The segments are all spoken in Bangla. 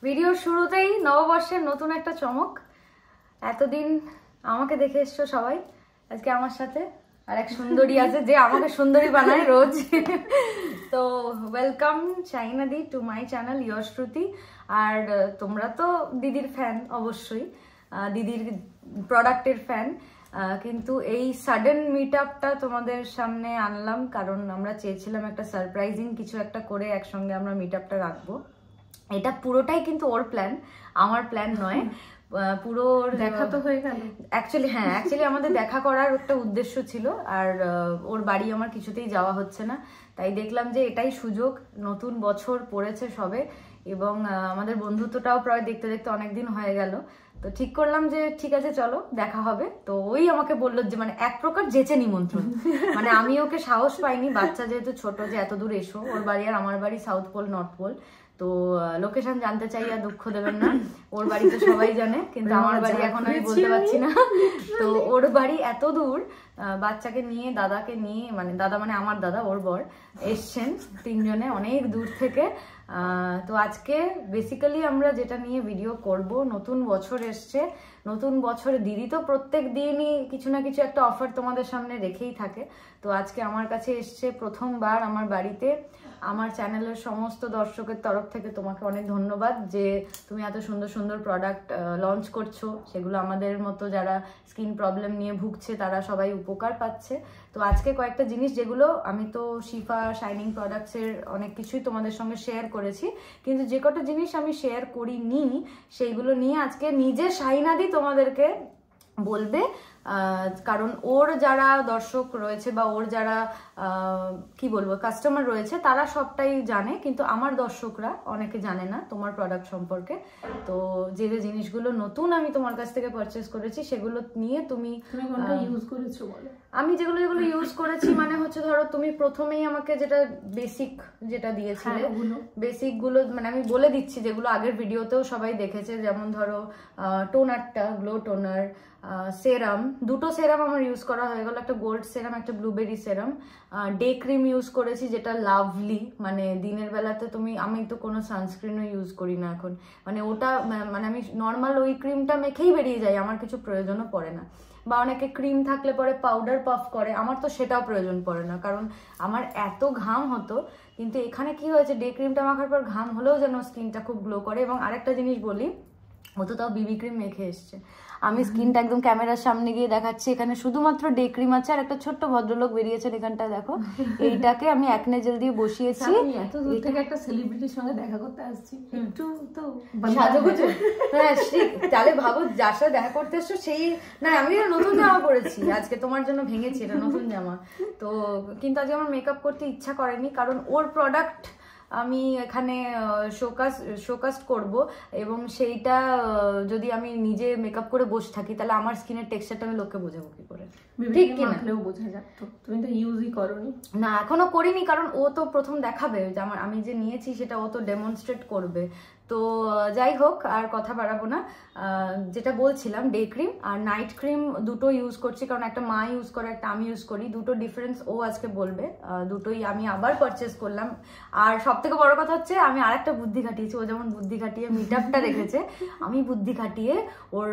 ভিডিওর শুরুতেই নববর্ষের নতুন একটা চমক। এতদিন আমাকে দেখে এসছো সবাই, আজকে আমার সাথে আর এক সুন্দরী আছে যে আমাকে সুন্দরী বানায় রোজ। তো ওয়েলকাম শাহিনাদি to my channel your Shruti. আর তোমরা তো দিদির ফ্যান, অবশ্যই দিদির প্রোডাক্টের ফ্যান, কিন্তু এই সাডেন মিট আপটা তোমাদের সামনে আনলাম কারণ আমরা চেয়েছিলাম একটা সারপ্রাইজিং কিছু একটা করে একসঙ্গে আমরা মিট আপটা রাখবো। এটা পুরোটাই কিন্তু ওর প্ল্যান, আমার প্ল্যান নয়। পুরো দেখা তো হয়ে গেল অ্যাকচুয়ালি আমাদের দেখা করার একটা উদ্দেশ্য ছিল। আর ওর বাড়ি আমার কিছুতেই যাওয়া হচ্ছে না, তাই দেখলাম যে এটাই সুযোগ। নতুন বছর পড়েছে সবে এবং আমাদের বন্ধুত্বটাও প্রায় দেখতে দেখতে অনেকদিন হয়ে গেল। তো ঠিক করলাম যে ঠিক আছে চলো দেখা হবে। তো ওই আমাকে বললো যে মানে এক প্রকার যেচে নিমন্ত্রণ। মানে আমি ওকে সাহস পাইনি, বাচ্চা যেহেতু ছোট, যে এত দূর এসো। ওর বাড়ি আর আমার বাড়ি সাউথ পোল নর্থ পোল, তো লোকেশন জানতে চাই আর দুঃখ দেবেন না। ওর বাড়ি তো সবাই জানে, কিন্তু আমার বাড়ি এখন আমি বলতে পারছি না। তো ওর বাড়ি এত দূর, বাচ্চাকে নিয়ে দাদাকে নিয়ে, মানে দাদা মানে আমার দাদা, ওর বর এসছেন তিনজনে অনেক দূর থেকে। তো আজকে বেসিক্যালি আমরা যেটা নিয়ে ভিডিও করব, নতুন বছর এসছে। নতুন বছরে দিদি তো প্রত্যেক দিনই কিছু না কিছু একটা অফার তোমাদের সামনে রেখেই থাকে। তো আজকে আমার কাছে এসছে প্রথমবার আমার বাড়িতে। আমার চ্যানেলের সমস্ত দর্শকের তরফ থেকে তোমাকে অনেক ধন্যবাদ যে তুমি এত সুন্দর সুন্দর প্রোডাক্ট লঞ্চ করছো, সেগুলো আমাদের মতো যারা স্কিন প্রবলেম নিয়ে ভুগছে তারা সবাই উপকার পাচ্ছে। তো আজকে কয়েকটা জিনিস, যেগুলো আমি তো শিফা শাইনিং প্রোডাক্টসের অনেক কিছুই তোমাদের সঙ্গে শেয়ার করেছি, কিন্তু যে কটা জিনিস আমি শেয়ার করিনি সেইগুলো নিয়ে আজকে নিজে শাহিনাদি তোমাদেরকে বলবে। কারণ ওর যারা দর্শক রয়েছে বা ওর যারা কি বলবো কাস্টমার রয়েছে তারা সবটাই জানে, কিন্তু আমার দর্শকরা অনেকে জানে না তোমার প্রোডাক্ট সম্পর্কে। তো যে যে জিনিসগুলো নতুন আমি তোমার কাছ থেকে পারচেস করেছি সেগুলো নিয়ে তুমি কোনটা ইউজ করেছো বলো। আমি যেগুলো ইউজ করেছি মানে হচ্ছে ধরো তুমি প্রথমেই আমাকে যেটা বেসিক যেটা দিয়েছিলে, বেসিক গুলো মানে আমি বলে দিচ্ছি যেগুলো আগের ভিডিওতেও সবাই দেখেছে। যেমন ধরো টোনারটা, গ্লো টোনার, সেরাম, দুটো সেরাম আমার ইউজ করা হয়ে গেল, একটা গোল্ড সেরাম, একটা ব্লুবেরি সেরাম। ডে ক্রিম ইউজ করেছি যেটা লাভলি, মানে দিনের বেলাতে আমি তো কোনো সানস্ক্রিনও ইউজ করি না এখন, মানে ওটা মানে আমি নর্মাল ওই ক্রিমটা মেখেই বেরিয়ে যাই, আমার কিছু প্রয়োজনও পড়ে না। বা অনেকে ক্রিম থাকলে পরে পাউডার পাফ করে, আমার তো সেটাও প্রয়োজন পড়ে না কারণ আমার এত ঘাম হতো। কিন্তু এখানে কি হয়েছে, ডে ক্রিমটা মাখার পর ঘাম হলেও যেন স্কিনটা খুব গ্লো করে। এবং আরেকটা জিনিস বলি, ও তো তাও বিবি ক্রিম মেখে এসছে, আমি স্কিনটা একদম ক্যামেরার সামনে গিয়ে দেখাচ্ছি। এখানে শুধুমাত্র ডে ক্রিম আছে আর একটা ছোট্ট ভদ্রলোক বেরিয়েছেন এখানটা দেখো, এইটাকে আমি একনে জেল দিয়ে বসিয়েছি। এত দূর থেকে একটা সেলিব্রিটির সঙ্গে দেখা করতে আসছি, একটু তো সাজুগুজু। হ্যাঁ তাহলে ভাবো যার সাথে দেখা করতে এসছো সেই না। আমি নতুন জামা পরেছি আজকে তোমার জন্য, ভেঙেছি এটা নতুন জামা। তো কিন্তু আজকে আমার মেকআপ করতে ইচ্ছা করেনি কারণ ওর প্রোডাক্ট আমি এখানে শোকাস্ট করব, এবং সেইটা যদি আমি নিজে মেকআপ করে বসে থাকি তাহলে আমার স্কিনের টেক্সচারটা আমি লোককে বোঝাবো কি করে, ঠিক কি না? বোঝা যাচ্ছে তুমি তো ইউজই করোনি। না এখনো করিনি কারণ ও তো প্রথম দেখাবে যে আমি যে নিয়েছি সেটা ও তো ডেমনস্ট্রেট করবে। তো যাই হোক আর কথা বাড়াবো না, যেটা বলছিলাম ডে ক্রিম আর নাইট ক্রিম দুটো ইউজ করছি কারণ একটা মা ইউজ করে একটা আমি ইউজ করি, দুটো ডিফারেন্স ও আজকে বলবে। দুটোই আমি আবার পারচেস করলাম। আর সব থেকে বড় কথা হচ্ছে আমি আরেকটা বুদ্ধি খাটিয়েছি। ও যেমন বুদ্ধি খাটিয়ে মিট আপটা রেখেছে, আমি বুদ্ধি খাটিয়ে ওর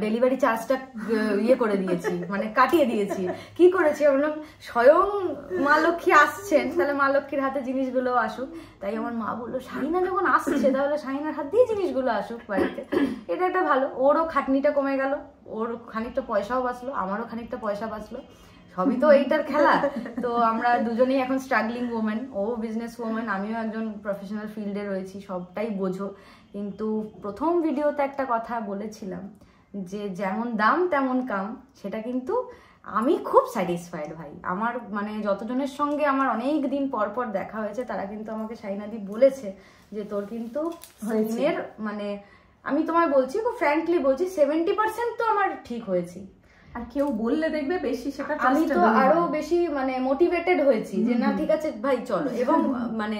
ডেলিভারি চার্জটা ইয়ে করে দিয়েছি, মানে কাটিয়ে দিয়েছি। কি করেছি, বললাম স্বয়ং মা লক্ষ্মী আসছেন, তাহলে মা লক্ষ্মীর হাতে জিনিসগুলো আসুক। তাই আমার মা বললো শাহিনা যখন আসছে তাহলে শাহিনার হাত দিয়ে জিনিসগুলো আসুক বাড়িতে। এটা একটা ভালো, ওরও খাটনিটা কমে গেল, ওর খানিকটা পয়সাও বাঁচলো, আমারও খানিকটা পয়সা বাঁচলো। সবই তো এইটার খেলা। তো আমরা দুজনেই এখন স্ট্রাগলিং ওমেন, ও বিজনেস ওমেন, আমিও একজন প্রফেশনাল ফিল্ডে রয়েছি, সবটাই বোঝো। কিন্তু প্রথম ভিডিওতে একটা কথা বলেছিলাম যে যেমন দাম তেমন কাম, সেটা কিন্তু আমি খুব স্যাটিসফাইড ভাই। আমার মানে যতজনের সঙ্গে আমার অনেক দিন পর পর দেখা হয়েছে তারা কিন্তু আমাকে শাহিনাদি বলেছে যে তোর কিন্তু স্কিনের মানে আমি তোমায় বলছি খুব ফ্র্যাঙ্কলি বলছি 70% তো আমার ঠিক হয়েছি। আর কেউ বললে দেখবে বেশি সেটা আমি তো আরো বেশি মানে মোটিভেটেড হয়েছি যে না ঠিক আছে ভাই চলো। এবং মানে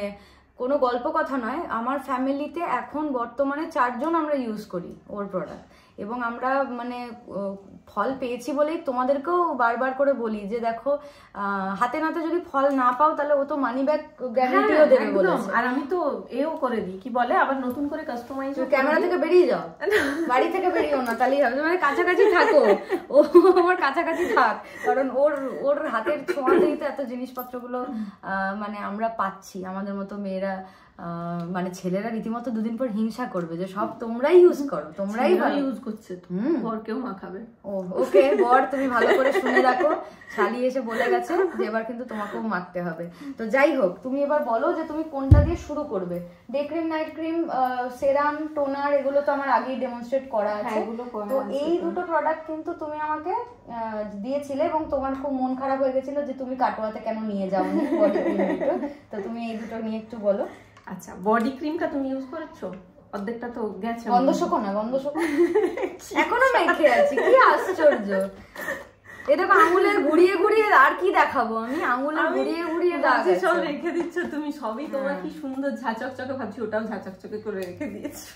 কোনো গল্প কথা নয়, আমার ফ্যামিলিতে এখন বর্তমানে 4 জন আমরা ইউজ করি ওর প্রোডাক্ট, এবং আমরা মানে ফল পেয়েছি বলেই তোমাদেরকেও বারবার করে বলি যে দেখো হাতে নাতে যদি ফল না পাও তাহলে ও তো মানি ব্যাক গ্যারান্টিও দেবে বলেছে। আর আমি তো এও করে দিই, কি বলে, আবার নতুন করে কাস্টমাইজ। ক্যামেরা থেকে বেরিয়ে যাও, বাড়ি থেকে বেরিয়েও না, তাহলেই হবে, মানে কাছাকাছি থাকো, ও আমার কাছাকাছি থাক, কারণ ওর হাতের ছোঁয়াতেই তো এত জিনিসপত্রগুলো মানে আমরা পাচ্ছি। আমাদের মতো মেয়েরা মানে ছেলেরা রীতিমতো দুদিন পর হিংসা করবে যে সব তোমরাই ইউজ করো, তোমরাই ইউজ করছে, বরকেও মাখাবে। ওকে বর, তুমি ভালো করে শুনে রাখো, শালি এসে বলে গেছে যে এবার কিন্তু তোমাকেও মাখতে হবে। তো যাই হোক, তুমি এবার বলো যে তুমি কোনটা দিয়ে শুরু করবে। ডে ক্রিম, নাইট ক্রিম, সেরাম, টোনার, এগুলো তো আমার আগেই ডেমনস্ট্রেট করা আছে। তো এই দুটো প্রোডাক্ট কিন্তু তুমি আমাকে দিয়েছিলে এবং তোমার খুব মন খারাপ হয়ে গেছিল যে তুমি কাটোয়াতে কেন নিয়ে যাওনি বডি ক্রিম দুটো। তো তুমি এই দুটো নিয়ে একটু বলো। আচ্ছা, বডি ক্রিমটা তুমি ইউজ করেছো? অর্ধেকটা তো গেছে। গন্ধ শোকো না, গন্ধ শোকো, এখনো মেখে আছি, কি আশ্চর্য। এটা তো আঙুলের ঘুরিয়ে ঘুরিয়ে, আর কি দেখাবো আমি, আঙুলের ঘুরিয়ে ঘুরিয়ে দাগ আছে। সব রেখে দিচ্ছ তুমি, সবই তোমার কি সুন্দর ঝাঁচকচকে, ভাবছি ওটাও ঝাঁচকচকে করে রেখে দিয়েছো।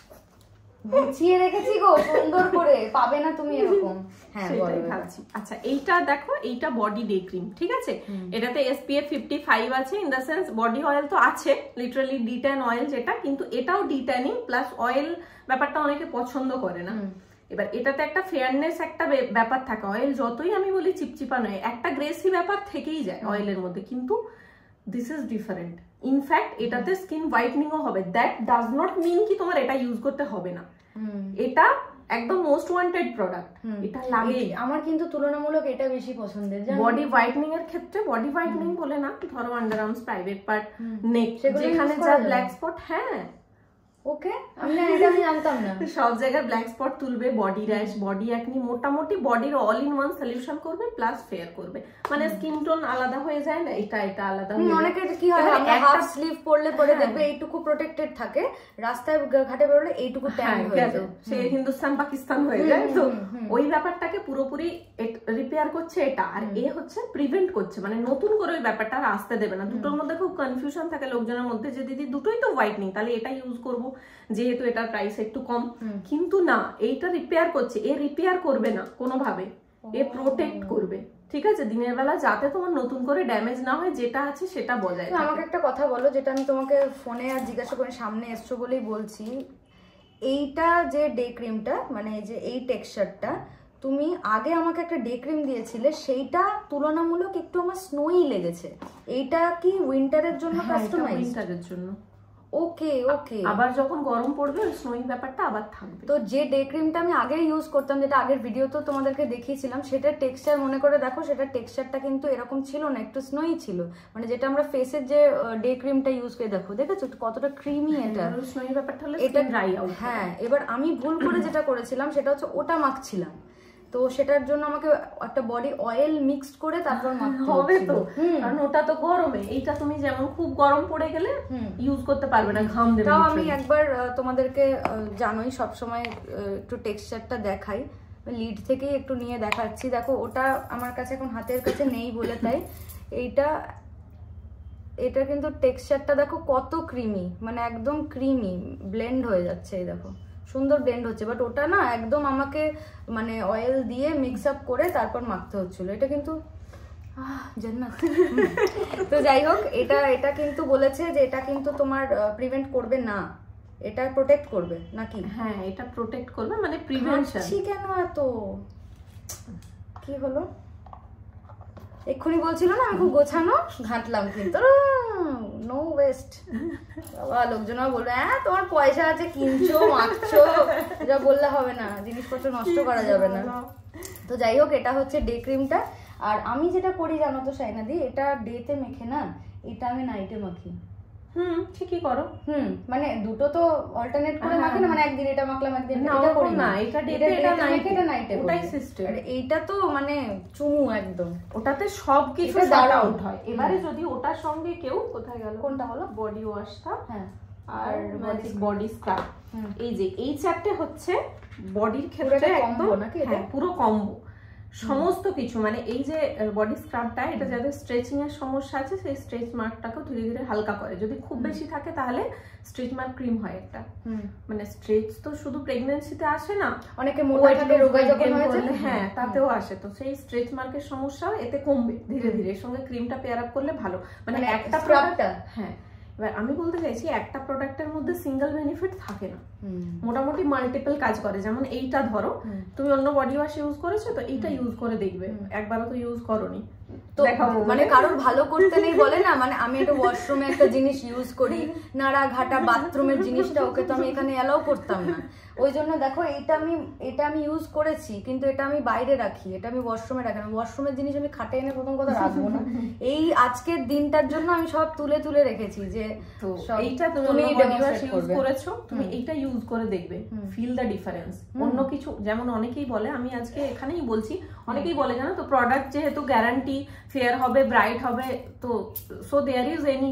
গুছিয়ে রেখেছি গো সুন্দর করে, পাবে না তুমি এরকম। হ্যাঁ সেটাই ভাবছি। আচ্ছা, এইটা দেখো, এইটা বডি ডে ক্রিম, ঠিক আছে? এটাতে SPF 55 আছে, in the sense body oil তো আছে, লিটারালি ডিট্যান অয়েল যেটা, কিন্তু এটাও ডিট্যানিং প্লাস অয়েল ব্যাপারটা অনেকে পছন্দ করে না। এবার এটাতে একটা ফেয়ারনেস একটা ব্যাপার থাকে, অয়েল যতই আমি বলি চিপচিপা নয়, একটা গ্রেসি ব্যাপার থেকেই যায় অয়েলের মধ্যে, কিন্তু দিস ইজ ডিফারেন্ট। ইনফ্যাক্ট এটাতে স্কিন হোয়াইটনিংও হবে, দ্যাট ডাজ নট মিন কি তোমার এটা ইউজ করতে হবে না। এটা একদম মোস্ট ওয়ান্টেড প্রোডাক্ট, এটা লাগে। আমার কিন্তু তুলনামূলক এটা বেশি পছন্দের। বডি হোয়াইটনিং এর ক্ষেত্রে, বডি হোয়াইটনিং বলে না, ধরো আন্ডার আর্মস, প্রাইভেট পার্ট, নেক, যেখানে যা ব্ল্যাক স্পট, হ্যাঁ ওকে, আমি জানতাম না, সব জায়গায় ব্ল্যাক স্পট তুলবে, বডি র্যাশ, বডি অ্যাকনি, মোটামুটি বডির অল ইন ওয়ান সলিউশন করবে, প্লাস ফেয়ার করবে, মানে স্কিন টোন আলাদা হয়ে যায় না, এটা আলাদা হয়ে যায়। অনেকের কি হয়, আমরা হাফ স্লিভ পরলে পরে দেখবে এইটুকু প্রোটেক্টেড থাকে, রাস্তায় ঘাটে বেরোলে এইটুকু ট্যান হয়ে যায়, সে হিন্দুস্তান পাকিস্তান হয়ে যায়। তো ওই ব্যাপারটাকে পুরোপুরি রিপেয়ার করছে এটা, আর এ হচ্ছে প্রিভেন্ট করছে, মানে নতুন করে ওই ব্যাপারটা আর আসতে দেবে না। দুটোর মধ্যে খুব কনফিউশন থাকে লোকজনের মধ্যে যে দিদি দুটোই তো হোয়াইটনিং, তাহলে এটা ইউজ করবো যেহেতু এটার প্রাইস একটু কম, কিন্তু না, এইটা রিপেয়ার করছে, এ রিপেয়ার করবে না কোনোভাবে, এ প্রোটেক্ট করবে, ঠিক আছে, দিনের বেলা, যাতে তোমার নতুন করে ড্যামেজ না হয়, যেটা আছে সেটা বজায়। আমাকে একটা কথা বলো, যেটা আমি তোমাকে ফোনে আর জিজ্ঞাসা করে সামনে এসছো বলেই বলছি, এইটা যে ডে ক্রিমটা, মানে যে এই টেক্সচারটা, তুমি আগে আমাকে একটা ডে ক্রিম দিয়েছিলে, সেইটা তুলনামূলক একটু আমার স্নোই লেগেছে। এইটা কি উইন্টারের জন্য কাস্টমাইজ? উইন্টারের জন্য। ওকে ওকে, আবার যখন গরম পড়বে ওই স্নোই ব্যাপারটা আবার থাকবে। তো যে ডে ক্রিমটা আমি আগে ইউজ করতাম, যেটা আগের ভিডিওতেও তোমাদেরকে দেখিয়েছিলাম, সেটার টেক্সচার মনে করে দেখো, সেটার টেক্সচারটা কিন্তু এরকম ছিল না, একটু স্নোই ছিল, মানে যেটা আমরা ফেসের যে ডে ক্রিমটা ইউজ করে দেখো, দেখেছো কতটা ক্রিমি এটা, স্নোই ব্যাপারটা হলে এটা ড্রাই আউট। হ্যাঁ, এবার আমি ভুল করে যেটা করেছিলাম সেটা হচ্ছে ওটা মাখছিলাম, তো সেটার জন্য আমাকে একটা বডি অয়েল মিক্সড করে তারপর মাখতে হবে, তো কারণ ওটা তো গরমে, এইটা তুমি যেমন খুব গরম পড়ে গেলে ইউজ করতে পারবে না, ঘাম দেবে। তাও আমি একবার তোমাদেরকে জানোই সব সময় একটু টেক্সচারটা দেখাই, লিড থেকেই একটু নিয়ে দেখাচ্ছি। দেখো, ওটা আমার কাছে এখন হাতের কাছে নেই বলে তাই, এটা কিন্তু টেক্সচারটা দেখো কত ক্রিমি, মানে একদম ক্রিমি ব্লেন্ড হয়ে যাচ্ছে, এই দেখো সুন্দর ব্লেন্ড হচ্ছে, বাট ওটা না একদম আমাকে মানে অয়েল দিয়ে মিক্স আপ করে তারপর মাখতে হচ্ছিল, এটা কিন্তু জান্নাত। তো যাই হোক, এটা কিন্তু বলেছে যে এটা কিন্তু তোমার প্রিভেন্ট করবে না, এটা প্রোটেক্ট করবে নাকি? হ্যাঁ, এটা প্রোটেক্ট করবে, মানে প্রিভেনশন। কেন এত কি হলো, এক্ষুনি বলছিল না আমি খুব গোছানো, ঘাঁটলাম কিন্তু নো ওয়েস্ট। বাবা, লোকজনও বলবে হ্যাঁ তোমার পয়সা আছে, কিনছো মাখছো, যা বললে হবে না, জিনিসপত্র নষ্ট করা যাবে না। তো যাই হোক, এটা হচ্ছে ডে ক্রিমটা, আর আমি যেটা করি জানো তো সাইনাদি, এটা ডেতে মেখে না, এটা আমি নাইটে মাখি। ঠিকই করো। মানে দুটো তো অল্টারনেট করে মাখি না, মানে একদিন এটা মাখলাম একদিন এটা করি না, এটা ডেতে এটা নাইটে, ওটাই সিস্টেম। এইটা তো মানে চুমু একদম, ওটাতে সব কিছু সর্ট আউট হয়। এবারে যদি ওটার সঙ্গে কেউ, কোথায় গেল, কোনটা হলো, বডি ওয়াশটা, হ্যাঁ, আর বডি স্ক্রাব, এই যে এই চারটে হচ্ছে বডির ক্ষেত্রে একদম নাকি, পুরো কম্বো। সমস্ত কিছু, মানে এই যে বডি স্ক্রাবটা, এটা যাদের স্ট্রেচিং এর সমস্যা আছে সেই স্ট্রেচ মার্কটাকে ধীরে ধীরে হালকা করে। যদি খুব বেশি থাকে তাহলে স্ট্রেচ মার্ক ক্রিম হয় একটা। মানে স্ট্রেচ তো শুধু প্রেগন্যান্সিতে আসে না, অনেকে মোটা থাকে রোগা যখন হয়েছে, হ্যাঁ তাতেও আসে। তো সেই স্ট্রেচ মার্কের সমস্যাও এতে কমবে ধীরে ধীরে। এর সঙ্গে ক্রিমটা পেয়ার আপ করলে ভালো। মানে একটা প্রোডাক্ট, হ্যাঁ এবার আমি বলতে চাইছি একটা প্রোডাক্টের মধ্যে সিঙ্গেল বেনিফিট থাকে না, মোটামুটি মাল্টিপল কাজ করে। যেমন এইটা ধরো তুমি অন্য বডি ওয়াশ ইউজ করেছো, তো এইটা ইউজ করে দেখবে, একবারও তো ইউজ করোনি, তো মানে কারোর ভালো করতে নেই বলে না। মানে আমি একটা ওয়াশরুমে একটা জিনিস ইউজ করি, নাড়া ঘাটা বাথরুমের জিনিসটা, ওকে তো আমি এখানে অ্যালাউ করতাম না। ওই জন্য দেখো এটা আমি ইউজ করেছি, কিন্তু এটা আমি বাইরে রাখি, এটা আমি ওয়াশরুমে রাখি না। ওয়াশরুমের জিনিস আমি খাটে এনে প্রথম কথা রাখবো না। এই আজকের দিনটার জন্য আমি সব তুলে তুলে রেখেছি যে এইটা তুমি বডি ওয়াশ ইউজ করেছো, তুমি এইটা ইউজ করে দেখবে, ফিল দ্য ডিফারেন্স। অন্য কিছু যেমন অনেকেই বলে, আমি আজকে এখানেই বলছি, অনেকেই বলে জানো তো প্রোডাক্ট যেহেতু গ্যারান্টি ফেয়ার হবে, ব্রাইট হবে, তো so there is any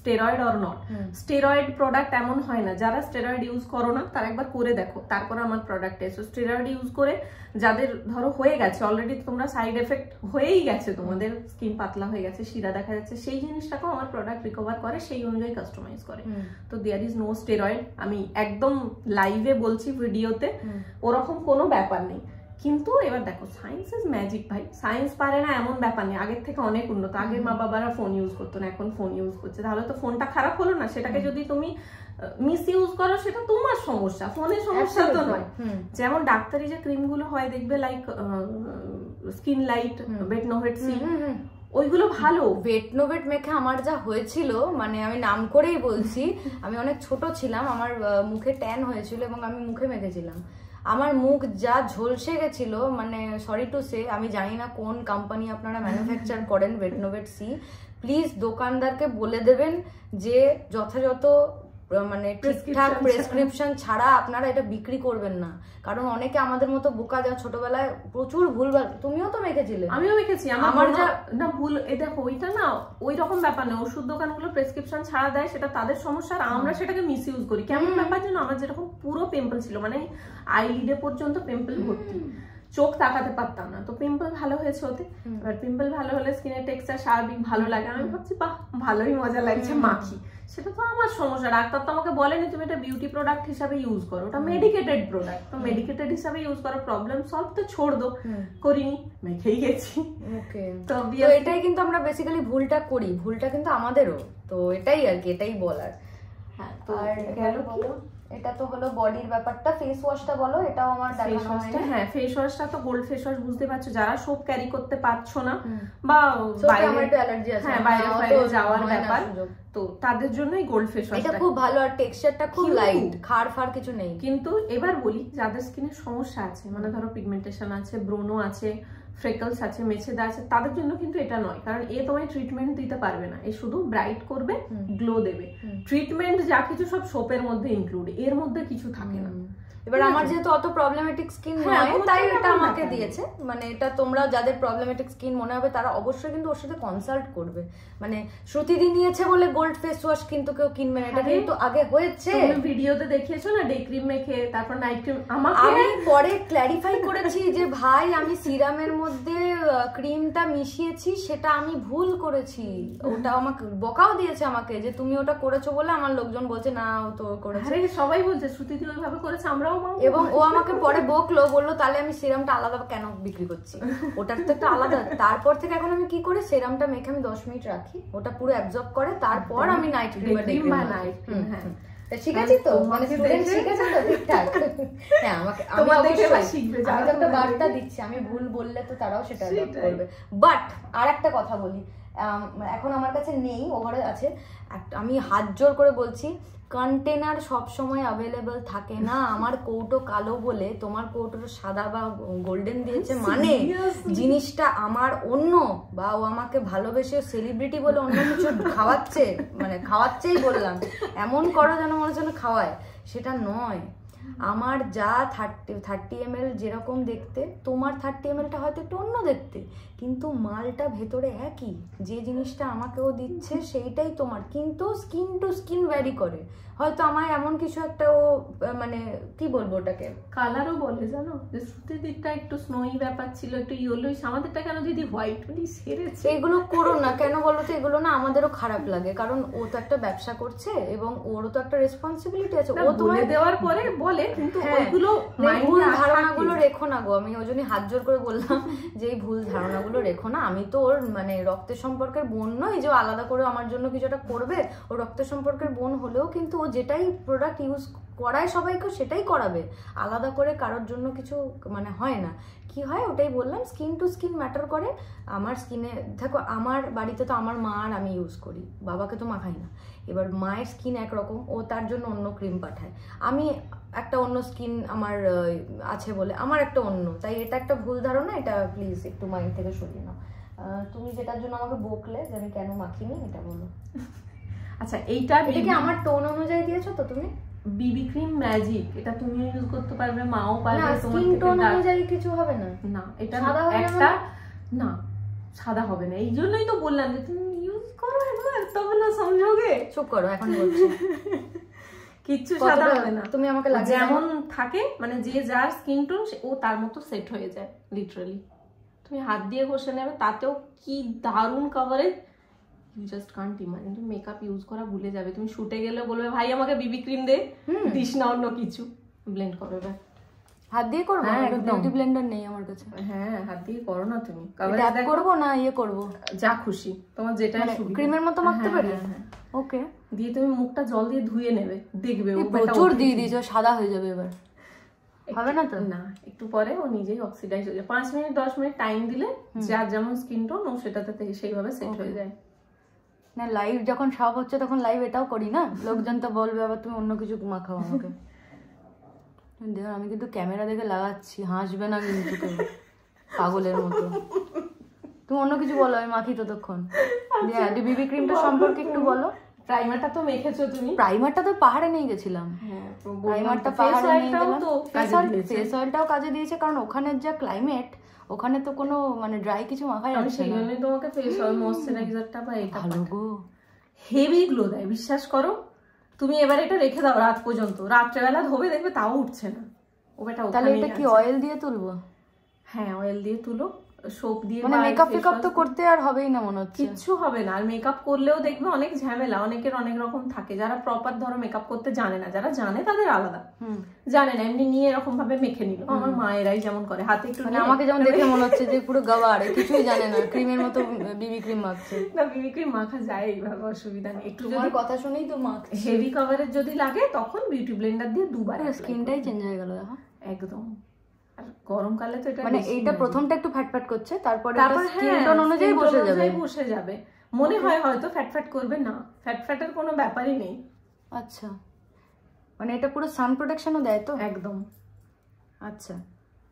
steroid or not. Steroid product এমন হয় না, যারা স্টেরয়েড ইউজ করো না তারা একবার করে দেখো, তারপর আমার প্রোডাক্ট এসো। স্টেরয়েড ইউজ করে যাদের ধরো হয়ে গেছে অলরেডি, তোমরা সাইড এফেক্ট হয়েই গেছে, তোমাদের স্কিন পাতলা হয়ে গেছে, শিরা দেখা যাচ্ছে, সেই জিনিসটাকেও আমার প্রোডাক্ট রিকভার করে, সেই অনুযায়ী কাস্টমাইজ করে। তো দেয়ার ইজ নো স্টেরয়েড, আমি একদম লাইভে বলছি ভিডিওতে, ওরকম কোনো ব্যাপার নেই। কিন্তু এবার দেখো সায়েন্স ইজ ম্যাজিক ভাই, সায়েন্স পারে না এমন ব্যাপার নেই। আগের থেকে অনেক উন্নত। আগের মা বাবারা ফোন ইউজ করতো না, এখন ফোন ইউজ করছে, তাহলে তো ফোনটা খারাপ হলো না। সেটাকে যদি তুমি মিস ইউজ করো সেটা তোমার সমস্যা, ফোনের সমস্যা তো নয়। যেমন ডাক্তারি যে ক্রিম গুলো হয় দেখবে, like skin light, Betnovate C, ওইগুলো ভালো। বেটনোভেট মেখে আমার যা হয়েছিল, মানে আমি নাম করেই বলছি, আমি অনেক ছোট ছিলাম, আমার মুখে ট্যান হয়েছিল এবং আমি মুখে মেখেছিলাম, আমার মুখ যা ঝলসে গেছিল, মানে সরি টু সে, আমি জানি না কোন কোম্পানি আপনারা ম্যানুফ্যাকচার করেন বেটনোভেট সি, প্লিজ দোকানদারকে বলে দেবেন যে যথাযথ মানে ঠিকঠাক প্রেসক্রিপশন ছাড়া আপনারা এটা বিক্রি করবেন না। কারণ অনেকে আমাদের মতো বোকা, যা ছোটবেলায় প্রচুর ভুলভাল, তুমিও তো মেখেছিলে। আমিও মেখেছি, আমার যা না ভুল, এই দেখো ওইটা না ওই রকম ব্যাপার না, ওষুধ দোকানগুলো প্রেসক্রিপশন ছাড়া দেয়, সেটা তাদের সমস্যা, আর আমরা সেটাকে মিস ইউজ করি। কেমন ব্যাপার জন্য আমার যেরকম পুরো পিম্পল ছিল, মানে আইলিডে পর্যন্ত পিম্পল ভর্তি, চোখ তাকাতে পারতাম না, তো পিম্পল ভালো হয়েছে ওতে। এবার পিম্পল ভালো হলে স্কিনের টেক্সচার স্বাভাবিক ভালো লাগে, আমি ভাবছি বাহ ভালোই মজা লাগছে মাখি, সেটা তো আমার সমস্যা। ডাক্তার তো আমাকে বলেনি তুমি এটা বিউটি প্রোডাক্ট হিসাবে ইউজ করো, ওটা মেডিকেটেড প্রোডাক্ট, তো মেডিকেটেড হিসাবে ইউজ করো, প্রবলেম সলভ, তো ছোড় দো, করিনি, মেখেই গেছি। ওকে, তো এটাই কিন্তু আমরা বেসিক্যালি ভুলটা করি, ভুলটা কিন্তু আমাদেরও, তো এটাই আর কি, এটাই বলার। হ্যাঁ, তো গেল কি, এটা তো হলো বডির ব্যাপারটা। ফেস ওয়াশটা বলো, এটাও আমার দেখানো হয়নি। হ্যাঁ, ফেস ওয়াশটা তো গোল্ড ফেস ওয়াশ, বুঝতে পারছো যারা সোপ ক্যারি করতে পারছো না বা বাইরে, আমার একটু অ্যালার্জি আছে, হ্যাঁ বাইরে বাইরে যাওয়ার ব্যাপার, তো তাদের জন্যই গোল্ড ফেস ওয়াশ। এটা খুব ভালো, আর টেক্সচারটা খুব লাইট, খাড় ফাড় কিছু নেই। কিন্তু এবার বলি, যাদের স্কিনের সমস্যা আছে, মানে ধরো পিগমেন্টেশন আছে, ব্রোনো আছে, ফ্রেকলস আছে, মেছেদা আছে, তাদের জন্য কিন্তু এটা নয়, কারণ এ তোমায় ট্রিটমেন্ট দিতে পারবে না, এ শুধু ব্রাইট করবে, গ্লো দেবে। ট্রিটমেন্ট যা কিছু সব সোপের মধ্যে ইনক্লুড, এর মধ্যে কিছু থাকে না। এবার আমার যেহেতু অত প্রবলেমেটিক স্কিন নয়, তাই এটা আমাকে দিয়েছে। মানে এটা তোমরা যাদের প্রবলেমেটিক স্কিন মনে হবে তারা অবশ্যই কিন্তু ওর সাথে কনসাল্ট করবে। মানে শ্রুতিদি নিয়েছে বলে গোল্ড ফেস ওয়াশ কিন্তু কেউ কিনবে না, এটা কিন্তু আগে হয়েছে। তুমি ভিডিওতে দেখিয়েছো না ডে ক্রিম মেখে, তারপর নাইট ক্রিম। আমি পরে ক্ল্যারিফাই করেছি যে ভাই আমি সিরামের মধ্যে ক্রিমটা মিশিয়েছি, সেটা আমি ভুল করেছি। ওটা আমাকে বকাও দিয়েছে আমাকে যে তুমি ওটা করেছো বলে আমার লোকজন বলছে না ও তো করেছে। সবাই বলছে শ্রুতিদি ওইভাবে করেছে, আমরাও। এবং ও আমাকে পরে বললো তাহলে আমি সিরামটা আলাদা কেন বিক্রি করছি, ওটার তো একটা আলাদা। তারপর থেকে এখন আমি কি করি, সিরামটা মেখে আমি 10 মিনিট রাখি, ওটা পুরো অ্যাবজর্ব করে, তারপর আমি নাইট ক্রিম শিখেছি। তো মানে স্টুডেন্ট শিখেছে তো ঠিকঠাক। হ্যাঁ, আমি একটা বার্তা দিচ্ছি, আমি ভুল বললে তো তারাও সেটা অ্যাডপ্ট করবে। বাট আর একটা কথা বলি, এখন আমার কাছে নেই, ওভারে আছে, আমি হাত জোর করে বলছি, কন্টেনার সবসময় অ্যাভেলেবল থাকে না। আমার কৌটো কালো বলে তোমার কৌটোটা সাদা বা গোল্ডেন দিয়েছে মানে জিনিসটা আমার অন্য, বা ও আমাকে ভালোবেসে সেলিব্রিটি বলে অন্য কিছু খাওয়াচ্ছে, মানে খাওয়াচ্ছেই বললাম, এমন করো যেন মনে যেন খাওয়ায়, সেটা নয়। আমার যা 30 ml যেরকম দেখতে, তোমার 30 mlটা হয়তো একটু অন্য দেখতে, কিন্তু মালটা ভেতরে একই। যে জিনিসটা আমাকে ও দিচ্ছে সেইটাই তোমার, কিন্তু স্কিন টু স্কিন ভ্যারি করে। হয়তো আমায় এমন কিছু একটা ও মানে কি বলবো ওটাকে, কালারও বলে জানো, যে শ্রুতিদিরটা একটু স্নোই ব্যাপার ছিল, একটু ইয়েলোইশ, আমাদেরটা কেন দিদি হোয়াইট, মানে সেরেছে। এগুলো করো না, কেন বলো তো? এগুলো না আমাদেরও খারাপ লাগে, কারণ ও তো একটা ব্যবসা করছে এবং ওরও তো একটা রেসপন্সিবিলিটি আছে। ও তোমায় দেওয়ার পরে বলে, কিন্তু ওইগুলো ভুল ধারণাগুলো রেখো না গো। আমি ওই জন্যই হাত জোর করে বললাম যে এই ভুল ধারণাগুলো রেখো না। আমি তো ওর মানে রক্তের সম্পর্কের বোন নই যে আলাদা করে আমার জন্য কিছুটা করবে। ও রক্তের সম্পর্কের বোন হলেও কিন্তু ও যেটাই প্রোডাক্ট ইউজ করায় সবাইকে সেটাই করাবে, আলাদা করে কারোর জন্য কিছু মানে হয় না। কি হয় ওটাই বললাম, স্কিন টু স্কিন ম্যাটার করে। আমার স্কিনে দেখো, আমার বাড়িতে তো আমার মা আর আমি ইউজ করি, বাবাকে তো মাখাই না। এবার মায়ের স্কিন একরকম, ও তার জন্য অন্য ক্রিম পাঠায়। আমি একটা অন্য স্কিন আমার আছে বলে আমার একটা অন্য, তাই এটা একটা ভুল ধারণা। এটা প্লিজ একটু মাইন্ড থেকে সরিয়ে নাও। তুমি যেটার জন্য আমাকে বকলে যে আমি কেন মাখিনি, এটা বলো। আচ্ছা, এইটা কি আমার টোন অনুযায়ী দিয়েছো তো তুমি? বিবি ক্রিম ম্যাজিক, এটা তুমি ইউজ করতে পারবে, মাও পারবে। না, স্কিন টোন অনুযায়ী কিছু হবে না। না, এটা একটা না, সাদা হবে না। এই জন্যই তো বললাম যে তুমি ইউজ করো একবার, তবে না সমঝোগে। চুপ করো, এখন বলছি। কিচ্ছু সাদা হবে না। তুমি আমাকে যেমন থাকে, মানে যে যার স্কিন টোন ও তার মতো সেট হয়ে যায় লিটারালি। তুমি হাত দিয়ে ঘষে নেবে, তাতেও কি দারুণ coverage, you just can't imagine. তুমি মেকআপ ইউজ করা ভুলে যাবে। তুমি শুটে গেলে বলবে ভাই আমাকে বিবি ক্রিম দে, দিস না অন্য কিছু, ব্লেন্ড করবে। হাত দিয়ে করবো, বিউটি ব্লেন্ডার নেই আমার কাছে। হ্যাঁ, হাত দিয়ে করো না তুমি। ট্যাপ করবো না ইয়ে করবো, যা খুশি তোমার, যেটা ক্রিমের মতো মাখতে পারি। ওকে, দিয়ে তুমি মুখটা জল দিয়ে ধুয়ে নেবে, দেখবে ও প্রচুর দিয়ে দিয়েছো, সাদা হয়ে যাবে। এবার হবে না তো? না, একটু পরে ও নিজেই অক্সিডাইজ হয়ে যায়। 5 মিনিট 10 মিনিট টাইম দিলে যার যেমন স্কিন টোন ও সেটাতে সেইভাবে সেট হয়ে যায়। না, লাইভ যখন সব হচ্ছে তখন লাইভ এটাও করি না, লোকজন তো বলবে আবার তুমি অন্য কিছু মাখাও আমাকে। দেখো আমি কিন্তু ক্যামেরা দেখে লাগাচ্ছি, হাসবে না কিন্তু কেউ পাগলের মতো। তুমি অন্য কিছু বলো, আমি মাখি ততক্ষণ। বিবি ক্রিমটা সম্পর্কে একটু বলো। প্রাইমারটা তো মেখেছো তুমি? প্রাইমারটা তো পাহাড়ে নিয়ে গেছিলাম। প্রাইমারটা পাহাড়ে নিয়ে গেলাম। ফেস অয়েলটাও কাজে দিয়েছে, কারণ ওখানের যা ক্লাইমেট, ওখানে তো কোনো মানে ড্রাই কিছু মাখাই যাচ্ছে না। সেই জন্যই তোমাকে ফেস অয়েল ময়শ্চারাইজারটা বা এটা ভালো গো, হেভি গ্লো দেয়, বিশ্বাস করো। তুমি এবার এটা রেখে দাও রাত পর্যন্ত, রাত্রেবেলা ধোবে দেখবে তাও উঠছে না। তাহলে এটা কি অয়েল দিয়ে তুলবো? হ্যাঁ, অয়েল দিয়ে তুলো, সোপ দিয়ে। মানে মেকআপ ফেকআপ তো করতে আর হবেই না মনে হচ্ছে। কিচ্ছু হবে না। আর মেকআপ করলেও দেখবে অনেক ঝামেলা, অনেকের অনেক রকম থাকে। যারা প্রপার ধরো মেকআপ করতে জানে না, যারা জানে তাদের আলাদা, জানে না এমনি নিয়ে এরকম ভাবে মেখে নিল। আমার মায়েরাই যেমন করে, হাতে একটু, মানে আমাকে যেমন দেখে মনে হচ্ছে যে পুরো গাওয়ার, কিছুই জানে না, ক্রিমের মতো বিবি ক্রিম মাখছে। না, বিবি ক্রিম মাখা যায় এইভাবে, অসুবিধা নেই। একটু যদি কথা শুনেই তো মাখছে। হেভি কভারেজ যদি লাগে তখন বিউটি ব্লেন্ডার দিয়ে দুবার। স্কিনটাই চেঞ্জ হয়ে গেল দেখো একদম। আর গরমকালে তো এটা মানে এইটা প্রথমটা একটু ফ্যাটফ্যাট করছে, তারপরে স্কিন টোন অনুযায়ী বসে যাবে। মনে হয় হয়তো ফ্যাটফ্যাট করবে, না, ফ্যাটফ্যাটের কোনো ব্যাপারই নেই। আচ্ছা, মানে এটা পুরো সান প্রোটেকশনও দেয় তো? একদম। আচ্ছা,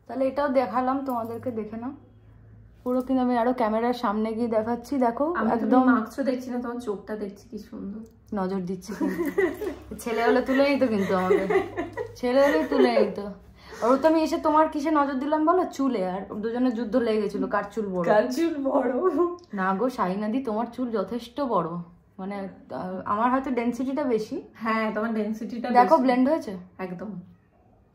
তাহলে এটাও দেখালাম তোমাদেরকে, দেখে নাও পুরো। কিন্তু আমি আরো ক্যামেরার সামনে গিয়ে দেখাচ্ছি, দেখো একদম মাখছো দেখছি না, তোমার চোখটা দেখছি কি সুন্দর, নজর দিচ্ছে। ছেলে হলে তুলে নিত কিন্তু, আমাকে ছেলে হলেই তুলে নিত। আর তো আমি এসে তোমার কিসে নজর দিলাম বলো? চুলে। আর দুজনের যুদ্ধ লেগে গেছিল, কার চুল বড়। কার চুল বড়? না গো শাহিনাদি, তোমার চুল যথেষ্ট বড়, মানে আমার হয়তো ডেনসিটিটা বেশি। হ্যাঁ, তোমার ডেনসিটিটা দেখো ব্লেন্ড হয়েছে, একদম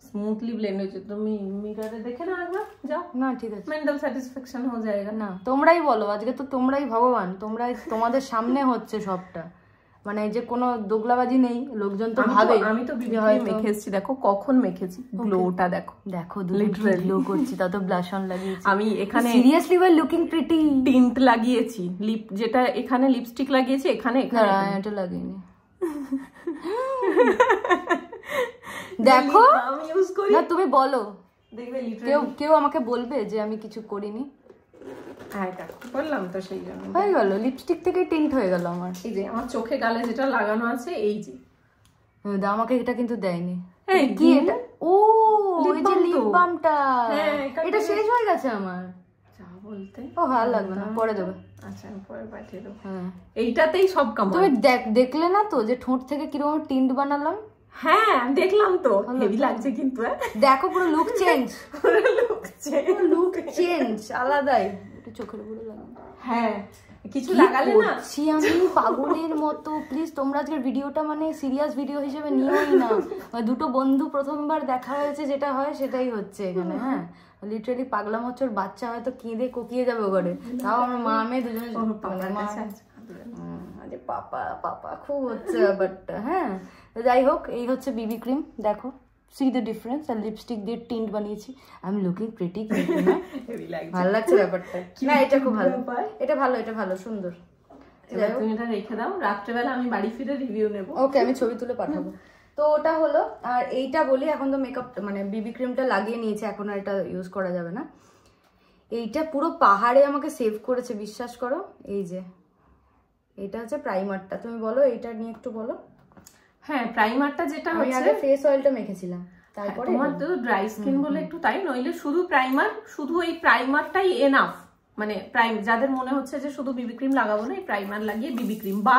স্মুথলি ব্লেন্ড হয়েছে। তুমি মিররে দেখে না একবার, যাও না ঠিক আছে, মেন্টাল স্যাটিসফ্যাকশন হয়ে যায়গা। না তোমরাই বলো, আজকে তো তোমরাই ভগবান, তোমরাই, তোমাদের সামনে হচ্ছে সবটা, মানে যে কোনো দোগলাবাজি নেই। লোকজন তো ভাবে আমি তো বিবি ক্রিম মেখেছি, দেখো কখন মেখেছি, গ্লোটা দেখো, দেখো লিটারালি গ্লো করছি, তাও তো ব্লাশ অন লাগিয়েছি আমি। এখানে seriously why looking pretty, tint লাগিয়েছি, লিপ যেটা এখানে লিপস্টিক লাগিয়েছি, এখানে এটা লাগিয়েনি। দেখো আমি ইউজ করি না, তুমি বলো, দেখবে কেউ আমাকে বলবে যে আমি কিছু করিনি। হ্যাঁ, বললাম তো, সেই জন্য হয়ে গেল, লিপস্টিক থেকে টিন্ট হয়ে গেল আমার। এই যে আমার চোখে গালে যেটা লাগানো আছে, এই যে আমাকে এটা কিন্তু দেয়নি। কি এটা? ও, ওই যে লিপ বামটা, এটা শেষ হয়ে গেছে আমার। যা বলতে, ও ভালো লাগবে না, পরে দেবে। আচ্ছা, আমি পরে পাঠিয়ে দেবো। হ্যাঁ, এইটাতেই সব কামাল। তুমি দেখলে না তো যে ঠোঁট থেকে কিরকম টিন্ট বানালাম? হ্যাঁ দেখলাম তো, হেভি লাগছে কিন্তু। দেখো পুরো লুক চেঞ্জ, লুক চেঞ্জ আলাদাই। একটু চোখের উপরে লাগাও। হ্যাঁ কিছু লাগালে না আমি পাগলের মতো। প্লিজ তোমরা আজকের ভিডিওটা মানে সিরিয়াস ভিডিও হিসেবে নিওই না। দুটো বন্ধু প্রথমবার দেখা হয়েছে, যেটা হয় সেটাই হচ্ছে এখানে। হ্যাঁ লিটারালি পাগলা মচ্ছর বাচ্চা হয়তো কেঁদে কোকিয়ে যাবে ঘরে, তাও আমার মা মেয়ে দুজনে পাপা পাপা খুব হচ্ছে ব্যাপারটা। হ্যাঁ যাই হোক, এই হচ্ছে বিবি ক্রিম। দেখো সি দ্য ডিফারেন্স। আর লিপস্টিক দিয়ে টিন্ট বানিয়েছি। I am looking pretty. ভালো লাগছে ব্যাপারটা না? এটা খুব ভালো, এটা ভালো, এটা ভালো, সুন্দর। তুমি এটা রেখে দাও, রাত্রেবেলা আমি বাড়ি ফিরে রিভিউ নেব। ওকে, আমি ছবি তুলে পাঠাবো। তো ওটা হলো। আর এইটা বলি, এখন তো মেকআপ মানে বিবি ক্রিমটা লাগিয়ে নিয়েছে, এখন আর এটা ইউজ করা যাবে না। এইটা পুরো পাহাড়ে আমাকে সেভ করেছে, বিশ্বাস করো। এই যে এটা হচ্ছে প্রাইমারটা। তুমি বলো এইটা নিয়ে একটু বলো। হ্যাঁ প্রাইমারটা যেটা আমি আগে ফেস অয়েলটা মেখেছিলাম, তারপরে তোমার তো ড্রাই স্কিন বলে একটু তাই, নইলে শুধু প্রাইমার, শুধু এই প্রাইমারটাই এনাফ। মানে যাদের মনে হচ্ছে যে শুধু বিবি ক্রিম লাগাবো না, এই প্রাইমার লাগিয়ে বিবি ক্রিম বা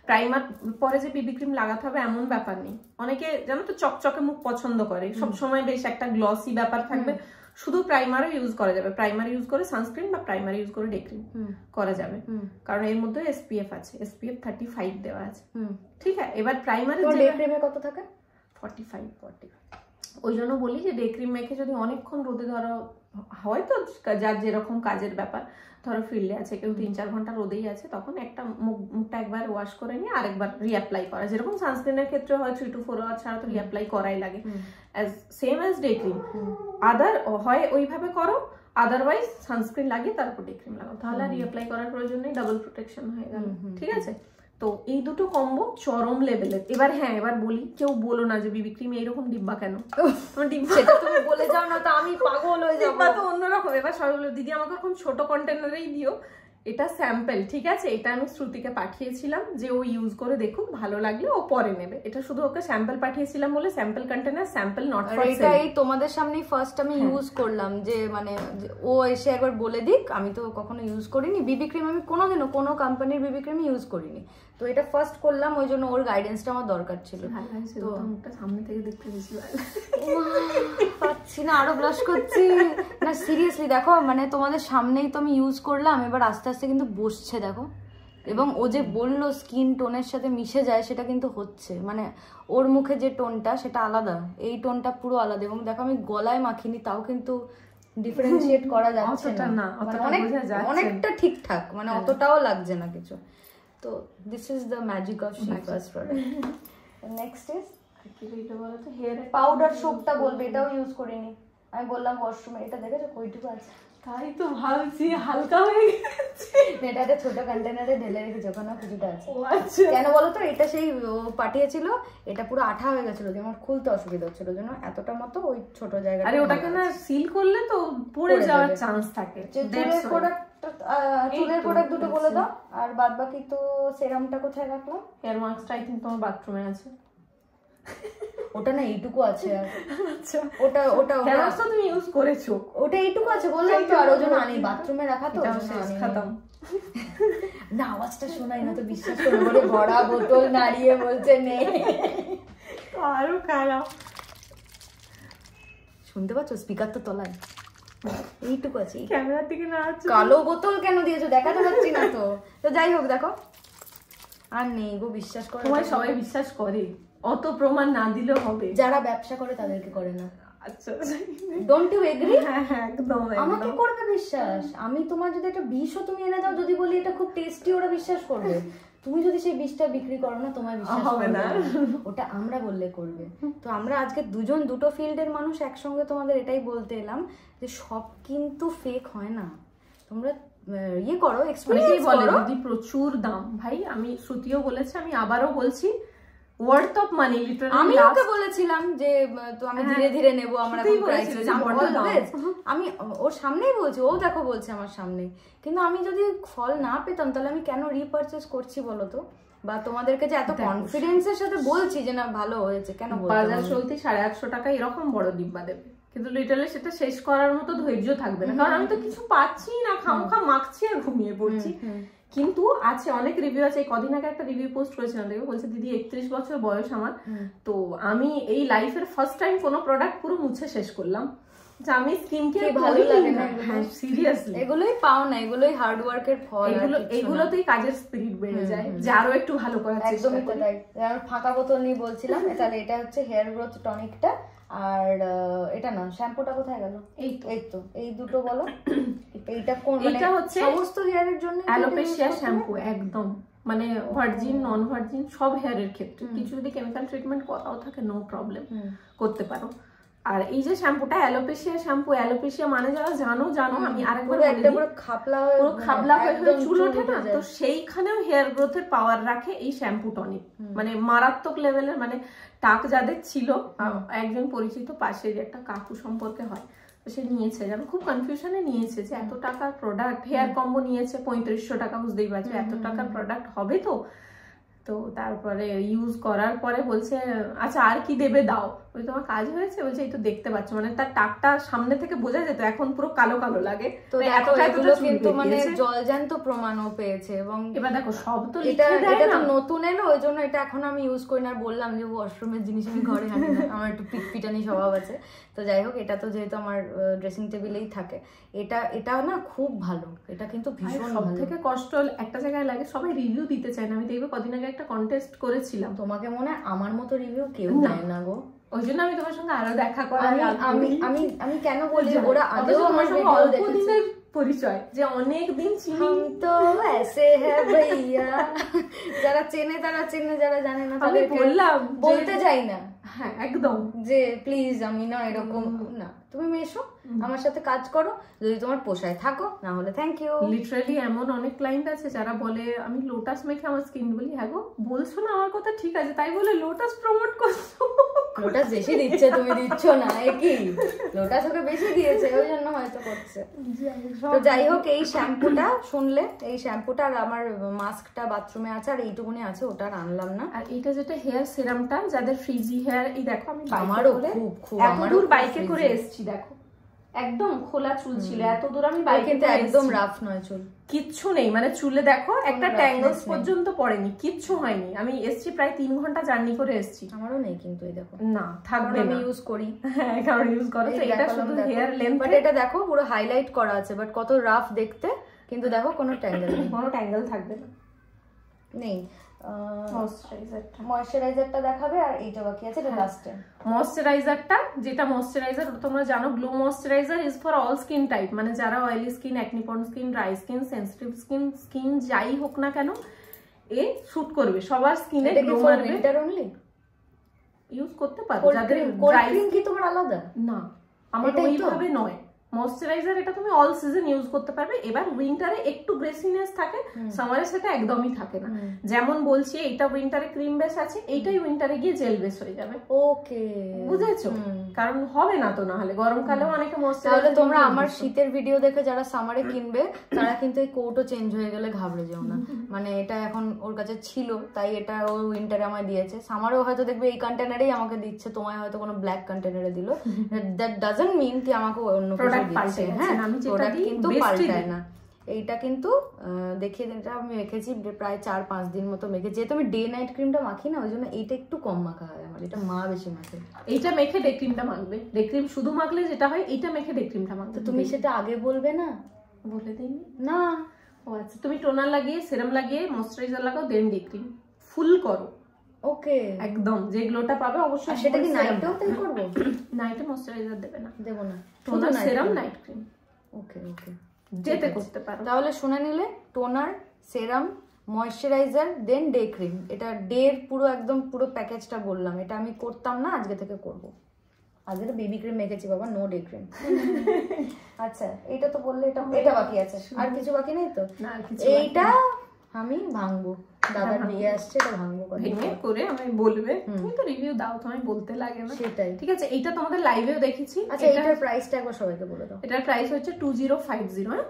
প্রাইমার পরে যে বিবি ক্রিম লাগাতে হবে এমন ব্যাপার নেই। অনেকে জানো তো চকচকে মুখ পছন্দ করে, সবসময় বেশ একটা গ্লসি ব্যাপার থাকবে, শুধু প্রাইমারও ইউজ করা যাবে। প্রাইমার ইউজ করে সানস্ক্রিন বা প্রাইমার ইউজ করে ডে ক্রিম করা যাবে, কারণ এর মধ্যে SPF আছে, SPF 35 দেওয়া আছে। ঠিক আছে, এবার প্রাইমারে ডে ক্রিমে কত থাকে? 45। ওই জন্য বলি যে ডে ক্রিম মেখে যদি অনেকক্ষণ রোদে ধরো, হয়তো যার যেরকম কাজের ব্যাপার, ধরো ফিল্ডে আছে কেউ 3-4 ঘন্টা রোদেই আছে, তখন একটা মুখটা একবার ওয়াশ করে নিয়ে আরেকবার রিঅ্যাপ্লাই করা। যেরকম সানস্ক্রিনের ক্ষেত্রে হয় 3 to 4 আওয়ার ছাড়া তো রিঅ্যাপ্লাই করাই লাগে, সেম অ্যাজ ডে ক্রিম। আদার হয় ওইভাবে করো, আদারওয়াইজ সানস্ক্রিন লাগিয়ে তারপর ডে ক্রিম লাগাও, তাহলে রিঅ্যাপ্লাই করার প্রয়োজন নেই, ডাবল প্রোটেকশন হয়ে গেল। ঠিক আছে, তো এই দুটো কম্বো চরম লেভেলের। এবার হ্যাঁ, এবার বলি, কেউ বলো না যে বিবি ক্রিম এইরকম ডিব্বা কেন, সেটা তুমি বলে যাও না তো আমি পাগল হয়ে যাবো। তো অন্যরকম। এবার সবাই বলো দিদি আমাকে এরকম ছোট কন্টেনারেই দিও। এটা স্যাম্পল, ঠিক আছে, এটা আমি শ্রুতিকে পাঠিয়েছিলাম যে ও ইউজ করে দেখুক, ভালো লাগলে ও পরে নেবে। এটা শুধু ওকে স্যাম্পল পাঠিয়েছিলাম বলে, sample container, sample not for sale. এটা এই তোমাদের সামনেই ফার্স্ট আমি ইউজ করলাম, যে মানে ও এসে একবার বলে দিক। আমি তো কখনো ইউজ করিনি বিবি ক্রিম, আমি কোনোদিনও কোনো কোম্পানির বিবি ক্রিম ইউজ করিনি, তো এটা ফার্স্ট করলাম, ওই জন্য ওর গাইডেন্সটা আমার দরকার ছিল। তো মুখটা সামনে থেকে দেখতে বেশি ভালো পাচ্ছি না, আরো ব্লাশ করছি না, সিরিয়াসলি দেখো, মানে তোমাদের সামনেই তো আমি ইউজ করলাম, এবার আস্তে আস্তে কিন্তু বসছে দেখো। এবং ও যে বললো স্কিন টোনের সাথে মিশে যায়, সেটা কিন্তু হচ্ছে, মানে ওর মুখে যে টোনটা সেটা আলাদা, এই টোনটা পুরো আলাদা। এবং দেখো আমি গলায় মাখিনি, তাও কিন্তু ডিফারেন্সিয়েট করা যাচ্ছে না, অনেকটা ঠিকঠাক, মানে অতটাও লাগছে না কিছু। তো this is the magic of শিফাস প্রোডাক্ট। নেক্সট ইজ পাউডার সোপটা বলবে, এটাও ইউজ করিনি, আমি বললাম ওয়াশরুমে। এটা দেখেছো কইটুকু আছে? তাই তো ভাবছি হালকা হয়ে গেছে। এটাতে ছোট কন্টেনারে ঢেলে রেখেছি, ওখানে কিছুটা আছে। কেন বলো তো, এটা সেই পাঠিয়েছিল, এটা পুরো আঠা হয়ে গেছিল, যে আমার খুলতে অসুবিধা হচ্ছিল, ওই জন্য এতটা মতো ওই ছোট জায়গাটা। আরে ওটাকে না সিল করলে তো পড়ে যাওয়ার চান্স থাকে। চুলের প্রোডাক্ট দুটো বলে দাও, আর বাদ বাকি তো সেরামটা কোথায় রাখলাম? হেয়ার মাস্কটা আই থিংক তোমার বাথরুমে আছে। ওটা না এইটুকু আছে। আচ্ছা, ওটা হেয়ার মাস্ক তুমি ইউজ করেছো, ওটা এইটুকু আছে বললাম তো, আর ওই জন্য আনি, বাথরুমে রাখা তো খাতাম না। আওয়াজটা শোনাই না তো, বিশ্বাস করে বলে ভরা বোতল নাড়িয়ে বলছে নে। আরো খারাপ শুনতে পাচ্ছ? স্পিকার তো তলায়, এইটুকু আছে। ক্যামেরার দিকে না, কালো বোতল কেন দিয়েছো? দেখাতে পাচ্ছি না তো। তো যাই হোক, দেখো আর নেই গো, বিশ্বাস করো। তোমায় সবাই বিশ্বাস করে, অত প্রমাণ না দিলেও হবে। যারা ব্যবসা করে তাদেরকে করে না। আচ্ছা, ডোন্ট ইউ এগ্রি? হ্যাঁ হ্যাঁ একদম। আমাকে করবে বিশ্বাস? আমি তোমার যদি একটা বিষও তুমি এনে দাও, যদি বলি এটা খুব টেস্টি, ওরা বিশ্বাস করবে। তুমি যদি সেই বিষটা বিক্রি করো না, তোমার বিশ্বাস হবে না। ওটা আমরা বললে করবে। তো আমরা আজকে দুটো ফিল্ডের মানুষ একসঙ্গে তোমাদের এটাই বলতে এলাম, যে সব কিন্তু ফেক হয় না। তোমরা ইয়ে করো, এক্সপেরিয়েন্স করো। যদি প্রচুর দাম, ভাই আমি শ্রুতিও বলেছি, আমি আবারও বলছি, ওয়ার্থ অফ মানি লিটারালি। আমি ওকে বলেছিলাম যে তো আমি ধীরে ধীরে নেব, আমরা আমি ওর সামনেই বলছি, ও দেখো বলছে আমার সামনে। কিন্তু আমি যদি ফল না পেতাম, তাহলে আমি কেন রিপারচেজ করছি বলো তো? বা তোমাদেরকে যে এত কনফিডেন্সের সাথে বলছি যে না ভালো হয়েছে, কেন বলবো? বাজার চলতি 850 টাকা এরকম বড় ডিব্বা দেবে, কিন্তু লিটারালি সেটা শেষ করার মতো ধৈর্য থাকবে না, কারণ আমি তো কিছু পাচ্ছি না, খামোখা মাখছি আর ঘুমিয়ে পড়ছি। কিন্তু আছে অনেক রিভিউ আছে। কদিন আগে একটা রিভিউ পোস্ট করেছিলাম, দেখবে বলছে দিদি 31 বছর বয়স আমার, তো আমি এই লাইফের ফার্স্ট টাইম কোনো প্রোডাক্ট পুরো মুছে শেষ করলাম। আমি স্কিন কেয়ার ভালো লাগে না, হ্যাঁ সিরিয়াসলি এগুলোই পাও না, এগুলোই হার্ড ওয়ার্কের ফল। এগুলোতেই কাজের স্পিরিট বেড়ে যায় যে আরো একটু ভালো করার চেষ্টা করি। একদমই তাই। আর ফাঁকা বোতল নিয়ে বলছিলাম, তাহলে এটা হচ্ছে হেয়ার গ্রোথ টনিকটা, আর এটা না শ্যাম্পুটা কোথায় গেল? এই তো এই দুটো বলো। এইটা কোন, এটা হচ্ছে সমস্ত হেয়ারের জন্য অ্যালোপেশিয়া শ্যাম্পু, একদম মানে ভার্জিন নন ভার্জিন সব হেয়ারের ক্ষেত্রে। কিছু যদি কেমিক্যাল ট্রিটমেন্ট করাও থাকে নো প্রবলেম, করতে পারো। আর এই যে শ্যাম্পুটা অ্যালোপেশিয়া শ্যাম্পু, অ্যালোপেশিয়া মানে যারা জানো আমি আরেকবার বলি, পুরো খাবলা হয়ে চুল ওঠে না, তো সেইখানেও হেয়ার গ্রোথের পাওয়ার রাখে এই শ্যাম্পু টনিক, মানে মারাত্মক লেভেলের। মানে টাক যাদের ছিল, একজন পরিচিত পাশের একটা কাকু সম্পর্কে হয়, সে নিয়েছে, যেন খুব কনফিউশনে নিয়েছে যে এত টাকার প্রোডাক্ট, হেয়ার কম্বো নিয়েছে 3500 টাকা, বুঝতেই পারছো এত টাকার প্রোডাক্ট হবে তো। তো তারপরে ইউজ করার পরে বলছে আচ্ছা আর কি দেবে দাও, ওই তোমার কাজ হয়েছে, বলছে এই তো দেখতে পাচ্ছ, মানে তার টাকটা সামনে থেকে বোঝা যেত, এখন পুরো কালো কালো লাগে। তো এগুলো কিন্তু মানে জলজ্যান্ত প্রমাণও পেয়েছে। এবং এবার দেখো সব তো এটা তো নতুন এলো, ওই জন্য এটা এখন আমি ইউজ করি না। বললাম যে ওয়াশরুমের জিনিস আমি ঘরে আনি না, আমার একটু পিটপিটানি স্বভাব আছে। তো যাই হোক, এটা তো যেহেতু আমার ড্রেসিং টেবিলেই থাকে, এটা না খুব ভালো, এটা কিন্তু ভীষণ। সব থেকে কষ্ট একটা জায়গায় লাগে, সবাই রিভিউ দিতে চায় না। আমি দেখবে কদিন আগে একটা কন্টেস্ট করেছিলাম, তোমাকে মনে হয় আমার মতো রিভিউ কেউ দেয় না গো, ওই জন্য আমি তোমার সঙ্গে আরো দেখা করার। আমি কেন বলি, ওরা আগেও আমার ভিডিও দেখেছে, পরিচয় যে অনেক দিন চিনি তো ऐसे है भैया, যারা চেনে তারা চেনে, যারা জানে না তাদের বললাম বলতে যাই না। হ্যাঁ একদম, যে প্লিজ আমি না এরকম না, তুমি মেশো আমার সাথে কাজ করো, যদি তোমার পোষায় থাকো, না হলে থ্যাংক ইউ। লিটারালি এমন অনেক ক্লায়েন্ট আছে যারা বলে আমি লোটাস মেখে আমার স্কিন, বলি হ্যাঁ গো বলছো না আমার কথা ঠিক আছে, তাই বলে লোটাস প্রমোট করছো। লোটাস বেশি দিচ্ছে, তুমি দিচ্ছ না, কি লোটাস ওকে বেশি দিয়েছে ওই জন্য হয়তো করছে। তো যাই হোক, এই শ্যাম্পুটা শুনলে, এই শ্যাম্পুটা আর আমার মাস্কটা বাথরুমে আছে, আর এইটুকুনি আছে, ওটা আনলাম না। আর এটা যেটা হেয়ার সিরামটা যাদের ফ্রিজি হেয়ার, এই দেখো আমি আমারও খুব আমারও বাইকে করে এসেছি, দেখো একদম খোলা চুল ছিল, এত দূর আমি বাইকে, একদম রাফ নয় চুল, কিচ্ছু নেই, মানে চুলে দেখো একটা ট্যাঙ্গলস পর্যন্ত পড়েনি, কিচ্ছু হয়নি। আমি এসেছি প্রায় 3 ঘন্টা জার্নি করে এসেছি। আমারও নেই কিন্তু এই দেখো, না থাকবে, আমি ইউজ করি। হ্যাঁ কারণ ইউজ করো তো, এটা শুধু হেয়ার লেন্থ, বাট এটা দেখো পুরো হাইলাইট করা আছে, বাট কত রাফ দেখতে, কিন্তু দেখো কোনো ট্যাঙ্গেল নেই, কোনো ট্যাঙ্গেল থাকবে না, নেই। ময়শ্চারাইজারটা দেখাবে, আর এইটা বাকি আছে, এটা লাস্টে। ময়শ্চারাইজারটা, যেটা ময়শ্চারাইজার তোমরা জানো, glow moisturiser is for all skin type, মানে যারা oily skin, acne prone skin, dry skin, sensitive skin যাই হোক না কেন এ শুট করবে, সবার স্কিনে গ্লো মারবে। উইন্টার অনলি ইউজ করতে পারো, যাদের ড্রাই স্কিন। কি তোমার আলাদা? না আমার ওইভাবে নয়, ময়শ্চারাইজার এটা তুমি অল সিজন ইউজ করতে পারবে। এবার উইন্টারে একটু গ্রেসিনেস থাকে, সামারে সেটা একদমই থাকে না। যেমন বলছি এটা উইন্টারে ক্রিম বেস আছে, এইটাই উইন্টারে গিয়ে জেল বেস হয়ে যাবে। ওকে, বুঝেছো? কারণ হবে না তো, না হলে গরমকালেও অনেকে ময়শ্চারাইজার। তাহলে তোমরা আমার শীতের ভিডিও দেখে যারা সামারে কিনবে, তারা কিন্তু এই কোটও চেঞ্জ হয়ে গেলে ঘাবড়ে যেও না, মানে এটা এখন ওর কাছে ছিল, তাই এটা ও উইন্টারে আমায় দিয়েছে। সামারেও হয়তো দেখবে এই কন্টেনারেই আমাকে দিচ্ছে, তোমায় হয়তো কোনো ব্ল্যাক কন্টেনারে দিল, দ্যাট ডাজন্ট মিন কি আমাকে অন্য এইটা কিন্তু দেখিয়ে দিনটা আমি মেখেছি প্রায় 4-5 দিন মতো মেখেছি, যেহেতু আমি ডে নাইট ক্রিমটা মাখি না, ওই জন্য এইটা একটু কম মাখা হয় আমার, এটা মা বেশি মাখে। এইটা মেখে ডে ক্রিমটা মাখবে, ডে ক্রিম শুধু মাখলে যেটা হয়, এইটা মেখে ডে ক্রিমটা মাখবে। তুমি সেটা আগে বলবে না? বলে দিইনি না। ও আচ্ছা, তুমি টোনার লাগিয়ে, সেরাম লাগিয়ে, ময়শ্চারাইজার লাগাও, দেন ডে ক্রিম ফুল করো। ওকে, একদম যে গ্লোটা পাবে অবশ্যই। সেটা কি নাইটেও তাই করব? নাইটে ময়শ্চারাইজার দেবে না, দেব না, টোনার, সেরাম, নাইট ক্রিম। ওকে ওকে, যেতে করতে পারো। তাহলে শুনে নিলে, টোনার, সেরাম, ময়শ্চারাইজার, দেন ডে ক্রিম, এটা ডের পুরো একদম পুরো প্যাকেজটা বললাম। এটা আমি করতাম না, আজকে থেকে করব। আজকে তো বেবি ক্রিম মেখেছি বাবা, নো ডে ক্রিম। আচ্ছা, এটা তো বললে, এটা বাকি আছে, আর কিছু বাকি নেই তো? এইটা আমি ভাঙবো, দাদার বিয়ে আসছে, এটা ভাঙবো, ভেঙে করে আমি বলবে, তুমি তো রিভিউ দাও, তোমায় বলতে লাগে না। সেটাই, ঠিক আছে। এইটা তোমাদের লাইভেও দেখেছি। আচ্ছা, এটার প্রাইসটা একবার সবাইকে বলে দাও। এটার প্রাইস হচ্ছে 2050। হ্যাঁ,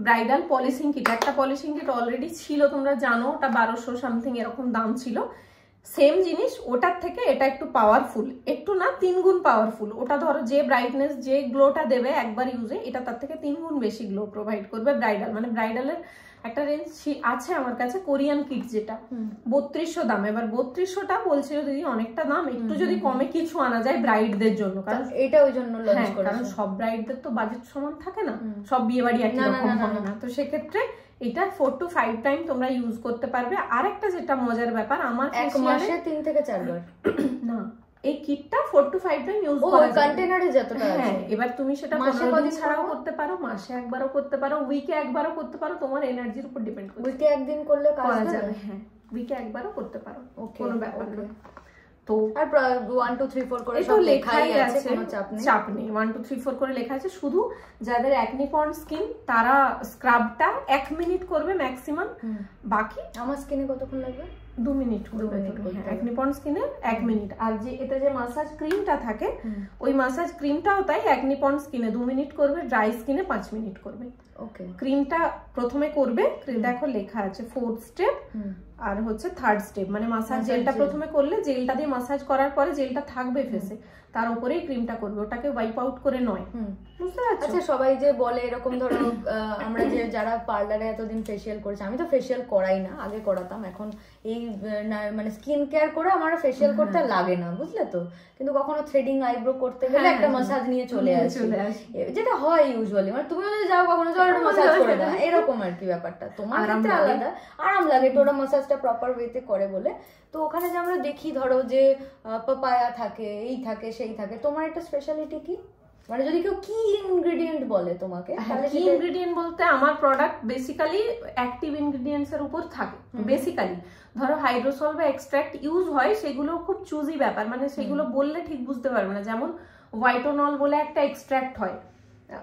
ব্রাইডাল পলিশিং কিট, একটা পলিশিং কিট অলরেডি ছিল, তোমরা জানো, ওটা 1200 সামথিং এরকম দাম ছিল। সেম জিনিস, ওটার থেকে এটা একটু পাওয়ারফুল, একটু না 3 গুণ পাওয়ারফুল। ওটা ধরো যে ব্রাইটনেস, যে গ্লোটা দেবে একবার ইউজে, এটা তার থেকে 3 গুণ বেশি গ্লো প্রোভাইড করবে ব্রাইডাল, মানে ব্রাইডালের একটা রেঞ্জ আছে আমার কাছে কোরিয়ান কিট যেটা 3200 দাম। এবার 3200টা বলছিল দিদি অনেকটা দাম, একটু যদি কমে কিছু আনা যায় ব্রাইডদের জন্য, কারণ এটা ওই জন্য লঞ্চ করেছে, কারণ সব ব্রাইডদের তো বাজেট সমান থাকে না, সব বিয়ে বাড়ি একই রকম হয় না। তো সেক্ষেত্রে এটা 4 to 5 টাইম তোমরা ইউজ করতে পারবে। আর একটা যেটা মজার ব্যাপার, আমার এক মাসে 3 থেকে 4 বার না, এই কিটটা 4 to 5 টাইম ইউজ করা যায় কন্টেইনারে যতটা আছে। হ্যাঁ, এবার তুমি সেটা মাসে 15 দিন কদিন ছাড়াও করতে পারো, মাসে একবারও করতে পারো, উইকে একবারও করতে পারো, তোমার এনার্জির উপর ডিপেন্ড করে। উইকে একদিন করলে কাজ যাবে, হ্যাঁ উইকে একবারও করতে পারো, কোনো ব্যাপার না। তো আর 1 2 3 4 করে সব লেখাই আছে, কোনো চাপ নেই। 1 2 3 4 করে লেখা আছে। শুধু যাদের অ্যাকনি প্রন স্কিন তারা স্ক্রাবটা 1 মিনিট করবে ম্যাক্সিমাম, বাকি আমার স্কিনে কতক্ষণ লাগবে? 2 মিনিট করবে। অ্যাকনি প্রন স্কিনে 1 মিনিট। আর যে এটা যে মাসাজ ক্রিমটা থাকে, ওই মাসাজ ক্রিমটাও তাই অ্যাকনি প্রন স্কিনে 2 মিনিট করবে, ড্রাই স্কিনে 5 মিনিট করবে। ওকে, ক্রিমটা প্রথমে করবে, দেখো লেখা আছে 4th স্টেপ আর হচ্ছে 3rd স্টেপ, মানে মাসাজ জেলটা প্রথমে করলে, জেলটা দিয়ে মাসাজ করার পরে জেলটা থাকবে ফেসে, তার উপরেই ক্রিমটা করবে, ওটাকে ওয়াইপ আউট করে নয়, বুঝতে পারছো? আচ্ছা, সবাই যে বলে এরকম, ধরো আমরা যে যারা পার্লারে এতদিন ফেসিয়াল করেছি, আমি তো ফেসিয়াল করাই না, আগে করাতাম, এখন এই মানে স্কিন কেয়ার করে আমার ফেসিয়াল করতে লাগে না, বুঝলে তো। কিন্তু কখনো থ্রেডিং আইব্রো করতে গেলে একটা মাসাজ নিয়ে চলে আসি, যেটা হয় ইউজুয়ালি, মানে তুমি যদি যাও কখনো যাও একটা মাসাজ করে দাও, এরকম আর কি ব্যাপারটা। তোমার ক্ষেত্রে আলাদা, আরাম লাগে তো, ওরা মাসাজটা প্রপার ওয়েতে করে বলে। তো ওখানে যে আমরা দেখি ধরো যে পাপায়া থাকে, এই থাকে, সেই থাকে, তোমার একটা স্পেশালিটি কি? মানে যদি কেউ কি ইনগ্রেডিয়েন্ট বলে তোমাকে, তাহলে কি ইনগ্রেডিয়েন্ট বলতে, আমার প্রোডাক্ট বেসিক্যালি অ্যাক্টিভ ইনগ্রেডিয়েন্টস এর উপর থাকে বেসিক্যালি। ধরো হাইড্রোসল বা এক্সট্রাক্ট ইউজ হয়, সেগুলো খুব চুজি ব্যাপার, মানে সেগুলো বললে ঠিক বুঝতে পারবে না। যেমন হোয়াইটোনল বলে একটা এক্সট্রাক্ট হয়,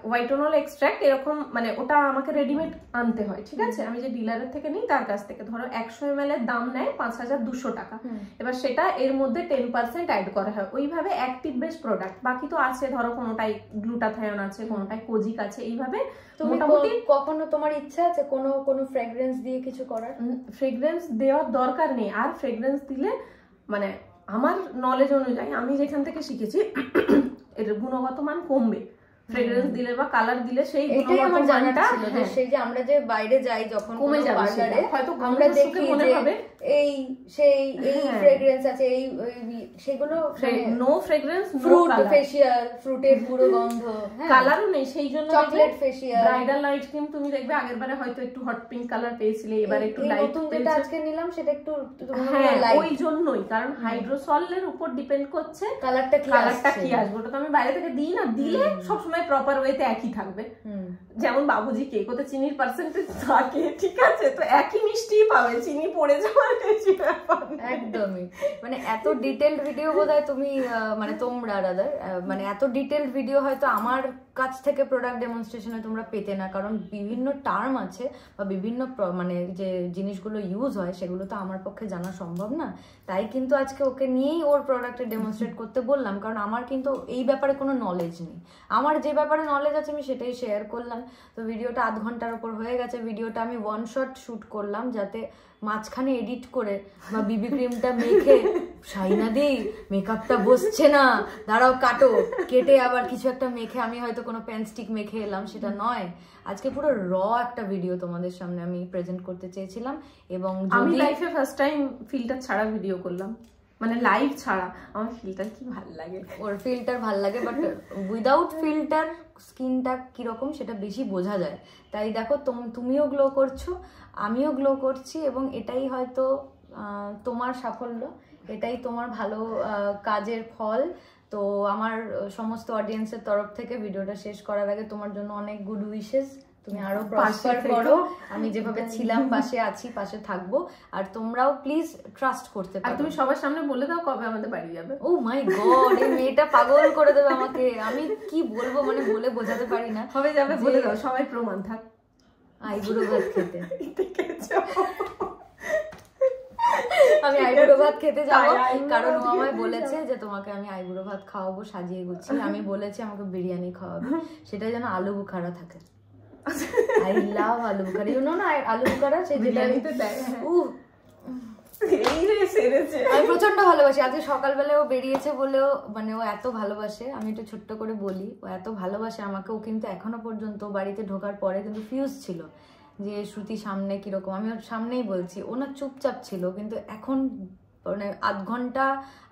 হোয়াইটোনল এক্সট্রাক্ট এরকম, মানে ওটা আমাকে রেডিমেড আনতে হয়, ঠিক আছে? আমি যে ডিলারের থেকে নিই তার কাছ থেকে, ধরো 100 ml এর দাম নেয় 5200 টাকা। এবার সেটা এর মধ্যে 10% অ্যাড করা হয়, ওইভাবে অ্যাক্টিভ বেস প্রোডাক্ট। বাকি তো আছে, ধরো কোনোটাই গ্লুটাথায়ন আছে, কোনোটাই কোজিক আছে, এইভাবে। মোটামুটি কখনো তোমার ইচ্ছা আছে কোনো ফ্রেগ্রেন্স দিয়ে কিছু করার? ফ্রেগ্রেন্স দেওয়ার দরকার নেই, আর ফ্রেগ্রেন্স দিলে, মানে আমার নলেজ অনুযায়ী আমি যেখান থেকে শিখেছি, এর গুণগত মান কমবে। ফ্রেগ্রেন্স দিলে বা কালার দিলে সেই গুণগত মানটা, সেই যে আমরা যে বাইরে যাই যখন কমে যাবে, হয়তো আমরা দেখি মনে হবে এই সেই এই ফ্রেগ্রেন্স আছে, এই সেগুলো নো ফ্রেগ্রেন্স, ফ্রুট ফেশিয়াল, ফ্রুটের পুরো গন্ধ, কালারও নেই। সেই জন্য chocolate facial, bridal night cream তুমি দেখবে আগেরবারে হয়তো একটু হট পিঙ্ক কালার পেয়েছিলে, এবারে একটু লাইট, যেটা আজকে নিলাম সেটা একটু লাইট। ওই জন্যই, কারণ হাইড্রোসলের উপর ডিপেন্ড করছে কালারটা কি আসবে। ওটা তো আমি বাইরে থেকে দিই না, দিলে সবসময় প্রপার ওয়েতে একই থাকবে। যেমন বাবুজি কেক, ওতে চিনির পার্সেন্টেজ থাকে, ঠিক আছে, তো একই মিষ্টিই পাবে, চিনি পড়ে যাওয়ার বেশি ব্যাপার একদমই। মানে এত ডিটেইলড ভিডিও বোধহয় তুমি, মানে তোমরা রাদার, মানে এত ডিটেইলড ভিডিও হয়তো আমার কাছ থেকে প্রোডাক্ট ডেমনস্ট্রেশনে তোমরা পেতে না, কারণ বিভিন্ন টার্ম আছে বা বিভিন্ন মানে যে জিনিসগুলো ইউজ হয় সেগুলো তো আমার পক্ষে জানা সম্ভব না। তাই কিন্তু আজকে ওকে নিয়েই ওর প্রোডাক্টে ডেমনস্ট্রেট করতে বললাম, কারণ আমার কিন্তু এই ব্যাপারে কোনো নলেজ নেই। আমার যে ব্যাপারে নলেজ আছে আমি সেটাই শেয়ার করলাম। তো ভিডিওটা 1/2 ঘন্টার উপর হয়ে গেছে। ভিডিওটা আমি 1 শট শুট করলাম, যাতে মাঝখানে এডিট করে বা বিবি ক্রিমটা মেখে শাইনা দি মেকআপটা বসছে না, দাঁড়াও কাটো, কেটে আবার কিছু একটা মেখে আমি হয়তো কোনো পেন স্টিক মেখে এলাম, সেটা নয়। আজকে পুরো র একটা ভিডিও তোমাদের সামনে আমি প্রেজেন্ট করতে চেয়েছিলাম। এবং আমি লাইফে ফার্স্ট টাইম ফিল্টার ছাড়া ভিডিও করলাম, মানে লাইভ ছাড়া। আমার ফিল্টার কি ভাল লাগে, ওর ফিল্টার ভাল লাগে, বাট উইদাউট ফিল্টার স্কিনটা কিরকম সেটা বেশি বোঝা যায়। তাই দেখো তুমিও গ্লো করছো, আমিও গ্লো করছি, এবং এটাই হয়তো তোমার সাফল্য, এটাই তোমার ভালো কাজের ফল। তো আমার সমস্ত অডিয়েন্সের তরফ থেকে ভিডিওটা শেষ করার আগে তোমার জন্য অনেক গুড উইশেস। তুমি আরো প্রসপার করো, আমি যেভাবে ছিলাম পাশে আছি, পাশে থাকবো। আর তোমরাও প্লিজ ট্রাস্ট করতে পারো। আর তুমি সবার সামনে বলে দাও কবে আমাদের বাড়ি যাবে। ও মাই গড, এই মেয়েটা পাগল করে দেবে আমাকে। আমি কি বলবো, মানে বলে বোঝাতে পারি না। হবে যাবে বলে দাও, সবাই প্রমাণ থাক। আইবুড়ো ভাত খেতে আমি আইবুড়ো ভাত খেতে যাবো, কারণ ও আমায় বলেছে যে তোমাকে আমি আইবুড়ো ভাত খাওয়াবো সাজিয়ে গুছিয়ে। আমি বলেছি আমাকে বিরিয়ানি খাওয়াবে, সেটা যেন আলু বুখারা থাকে। I love আলু বুখারা, ইউ নো না আলু বুখারা, সেই বিরিয়ানিতে দেয়। আমি প্রচন্ড ভালোবাসি। আজকে সকালবেলায় ও বেরিয়েছে বলেও, মানে ও এত ভালোবাসে, আমি একটু ছোট্ট করে বলি, ও এত ভালোবাসে আমাকে। ও কিন্তু এখনো পর্যন্ত বাড়িতে ঢোকার পরে কিন্তু ফিউজ ছিল যে শ্রুতি সামনে কিরকম, আমি ওর সামনেই বলছি। ও না চুপচাপ ছিল, কিন্তু এখন মানে আধ ঘন্টা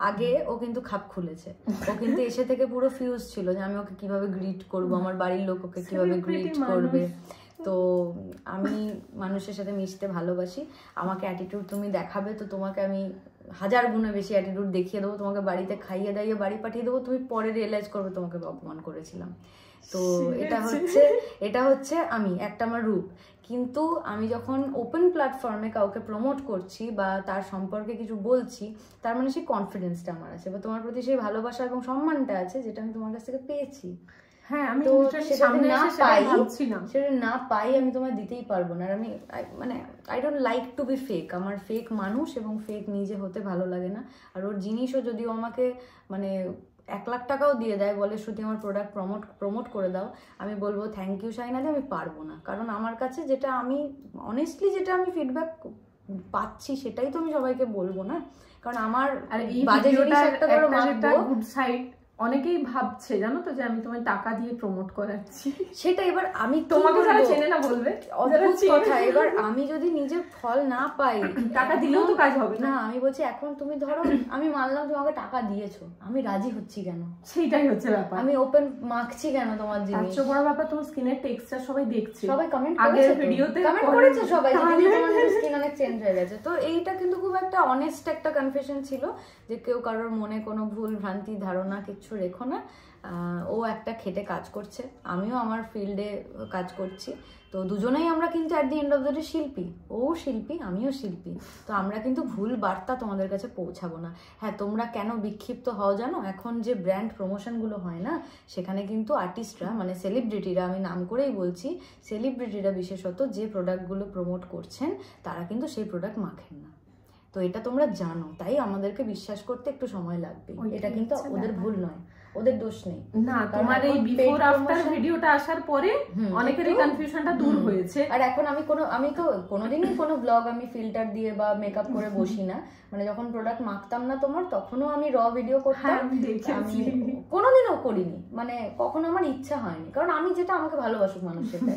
আগে ও কিন্তু খাপ খুলেছে। ও কিন্তু এসে থেকে পুরো ফিউজ ছিল যে আমি ওকে কিভাবে গ্রিট করব, আমার বাড়ির লোক ওকে কিভাবে গ্রিট করবে। তো আমি মানুষের সাথে মিশতে ভালোবাসি। আমাকে অ্যাটিটিউড তুমি দেখাবে তো তোমাকে আমি 1000 গুণে বেশি অ্যাটিটিউড দেখিয়ে দেবো, তোমাকে বাড়িতে খাইয়ে দাইয়ে বাড়ি পাঠিয়ে দেবো, তুমি পরে রিয়েলাইজ করবে তোমাকে অপমান করেছিলাম। তো এটা হচ্ছে আমি একটা আমার রূপ। কিন্তু আমি যখন ওপেন প্ল্যাটফর্মে কাউকে প্রমোট করছি বা তার সম্পর্কে কিছু বলছি, তার মানে সেই কনফিডেন্সটা আমার আছে বা তোমার প্রতি সেই ভালোবাসা এবং সম্মানটা আছে যেটা আমি তোমার কাছ থেকে পেয়েছি। হ্যাঁ, আমি সেটা না পাই আমি তোমায় দিতেই পারবো না। আর আমি মানে I don't like to B fake. আমার ফেক মানুষ এবং ফেক নিজে হতে ভালো লাগে না। আর ওর জিনিসও যদিও আমাকে মানে 1 লাখ টাকাও দিয়ে দেয়, বলে শ্রুতি আমার প্রোডাক্ট প্রমোট করে দাও, আমি বলবো থ্যাংক ইউ শাইনাদি, আমি পারবো না। কারণ আমার কাছে যেটা আমি অনেস্টলি যেটা আমি ফিডব্যাক পাচ্ছি সেটাই তো আমি সবাইকে বলবো না। কারণ আমার বাজে জিনিস একটা গুড সাইড অনেকেই ভাবছে জানো তো যে আমি তোমায় টাকা দিয়ে প্রমোট করাচ্ছি, সেটা এবার আমি তোমাকে যারা চেনে না বলবে অদ্ভুত কথা। এবার আমি যদি নিজের ফল না পাই, টাকা দিলেও তো কাজ হবে না। আমি বলছি এখন তুমি ধরো আমি মানলাম তোমাকে টাকা দিয়েছো, আমি রাজি হচ্ছি কেন? সেইটাই হচ্ছে ব্যাপার। আমি ওপেন মাখছি কেন তোমার জিনিস? সবচেয়ে বড় ব্যাপার তোমার স্কিনের টেক্সচার সবাই দেখছে, সবাই কমেন্ট আগের ভিডিওতে কমেন্ট করেছে সবাই যে দিদি তোমার স্কিন অনেক চেঞ্জ হয়ে গেছে। তো এইটা কিন্তু খুব একটা অনেস্ট একটা কনফেশন ছিল যে কেউ কারোর মনে কোনো ভুল ভ্রান্তি ধারণা কিছু রেখো না। ও একটা খেটে কাজ করছে, আমিও আমার ফিল্ডে কাজ করছি। তো দুজনেই আমরা কিন্তু at the end of the day শিল্পী। ও শিল্পী, আমিও শিল্পী। তো আমরা কিন্তু ভুল বার্তা তোমাদের কাছে পৌঁছাবো না। হ্যাঁ, তোমরা কেন বিক্ষিপ্ত হও জানো? এখন যে ব্র্যান্ড প্রমোশনগুলো হয় না, সেখানে কিন্তু আর্টিস্টরা মানে সেলিব্রিটিরা, আমি নাম করেই বলছি, সেলিব্রিটিরা বিশেষত যে প্রোডাক্টগুলো প্রমোট করছেন তারা কিন্তু সেই প্রোডাক্ট মাখেন না। তো এটা তোমরা জানো, তাই আমাদেরকে বিশ্বাস করতে একটু সময় লাগবে। এটা কিন্তু ওদের ভুল নয়, ওদের দোষ নেই। না, তোমার এই বিফোর আফটার ভিডিওটা আসার পরে অনেকেরই কনফিউশনটা দূর হয়েছে। আর এখন আমি তো কোনোদিনই কোনো ব্লগ আমি ফিল্টার দিয়ে বা মেকআপ করে বসি না। মানে যখন প্রোডাক্ট মাখতাম না তোমার, তখনও আমি র ভিডিও করতাম। আমি কোনোদিনও করিনি, মানে কখনো আমার ইচ্ছা হয়নি। কারণ আমি যেটা আমাকে ভালোবাসুক মানুষ, সেটা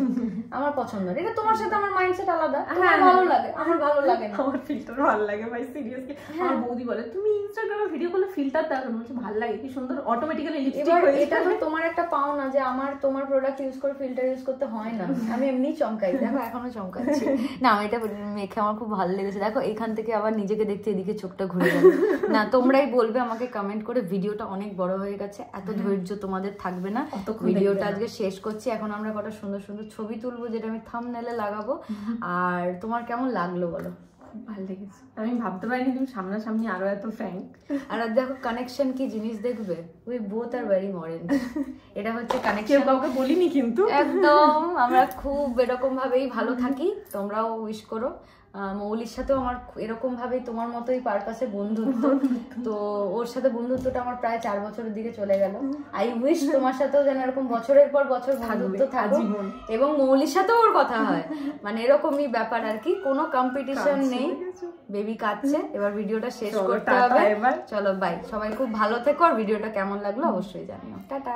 আমার পছন্দ। এটা তোমার সাথে আমার মাইন্ডসেট আলাদা, ভালো লাগে, আমার ভালো লাগে না। আমার ফিল্টার ভালো লাগে ভাই, সিরিয়াসলি। আমার বৌদি বলে তুমি ইনস্টাগ্রামে ভিডিও করলে ফিল্টার দাও, বলছে ভালো লাগে, কি সুন্দর অটোমেটিক্যালি লিপস্টিক হয়ে যায়। এটা তো তোমার একটা পাওনা যে তোমার প্রোডাক্ট ইউজ করে ফিল্টার ইউজ করতে হয় না। আমি এমনি চমকাই, দেখো এখনো চমকাচ্ছি না। এটা মেখে আমার খুব ভালো লেগেছে। দেখো এখান থেকে আবার নিজেকে দেখতে এদিকে চোখটা ঘুরে গেল। না, তোমরাই বলবে আমাকে কমেন্ট করে। ভিডিওটা অনেক বড় হয়ে গেছে, এত ধৈর্য তোমাদের থাকবে না। ভিডিওটা আজকে শেষ করছি। এখন আমরা কটা সুন্দর সুন্দর ছবি তুলবো, যেটা আমি থাম্বনেলে লাগাবো। আর তোমার কেমন লাগলো বলো? ভালো লেগেছে। আমি ভাবতে পারিনি তুমি সামনাসামনি আরো এত ফ্র্যাঙ্ক। আর দেখো কানেকশন কি জিনিস দেখবে, we both are very modern. এটা হচ্ছে কানেকশন। কেউ কাউকে বলিনি কিন্তু, একদম আমরা খুব এরকম ভাবেই ভালো থাকি। তোমরাও উইশ করো। মৌলির সাথেও আমার এরকম ভাবেই তোমার মতোই পারপাসে বন্ধুত্ব। তো ওর সাথে বন্ধুত্বটা আমার প্রায় 4 বছরের দিকে চলে গেল। আই উইশ তোমার সাথেও যেন এরকম বছরের পর বছর বন্ধুত্ব থাকবে এবং মৌলির সাথেও ওর কথা হয়। মানে এরকমই ব্যাপার আর কি, কোনো কম্পিটিশন নেই। বেবি কাঁদছে, এবার ভিডিওটা শেষ করতে হবে। চলো বাই, সবাই খুব ভালো থেকো। আর ভিডিওটা কেমন লাগলো অবশ্যই জানিও। টাটা।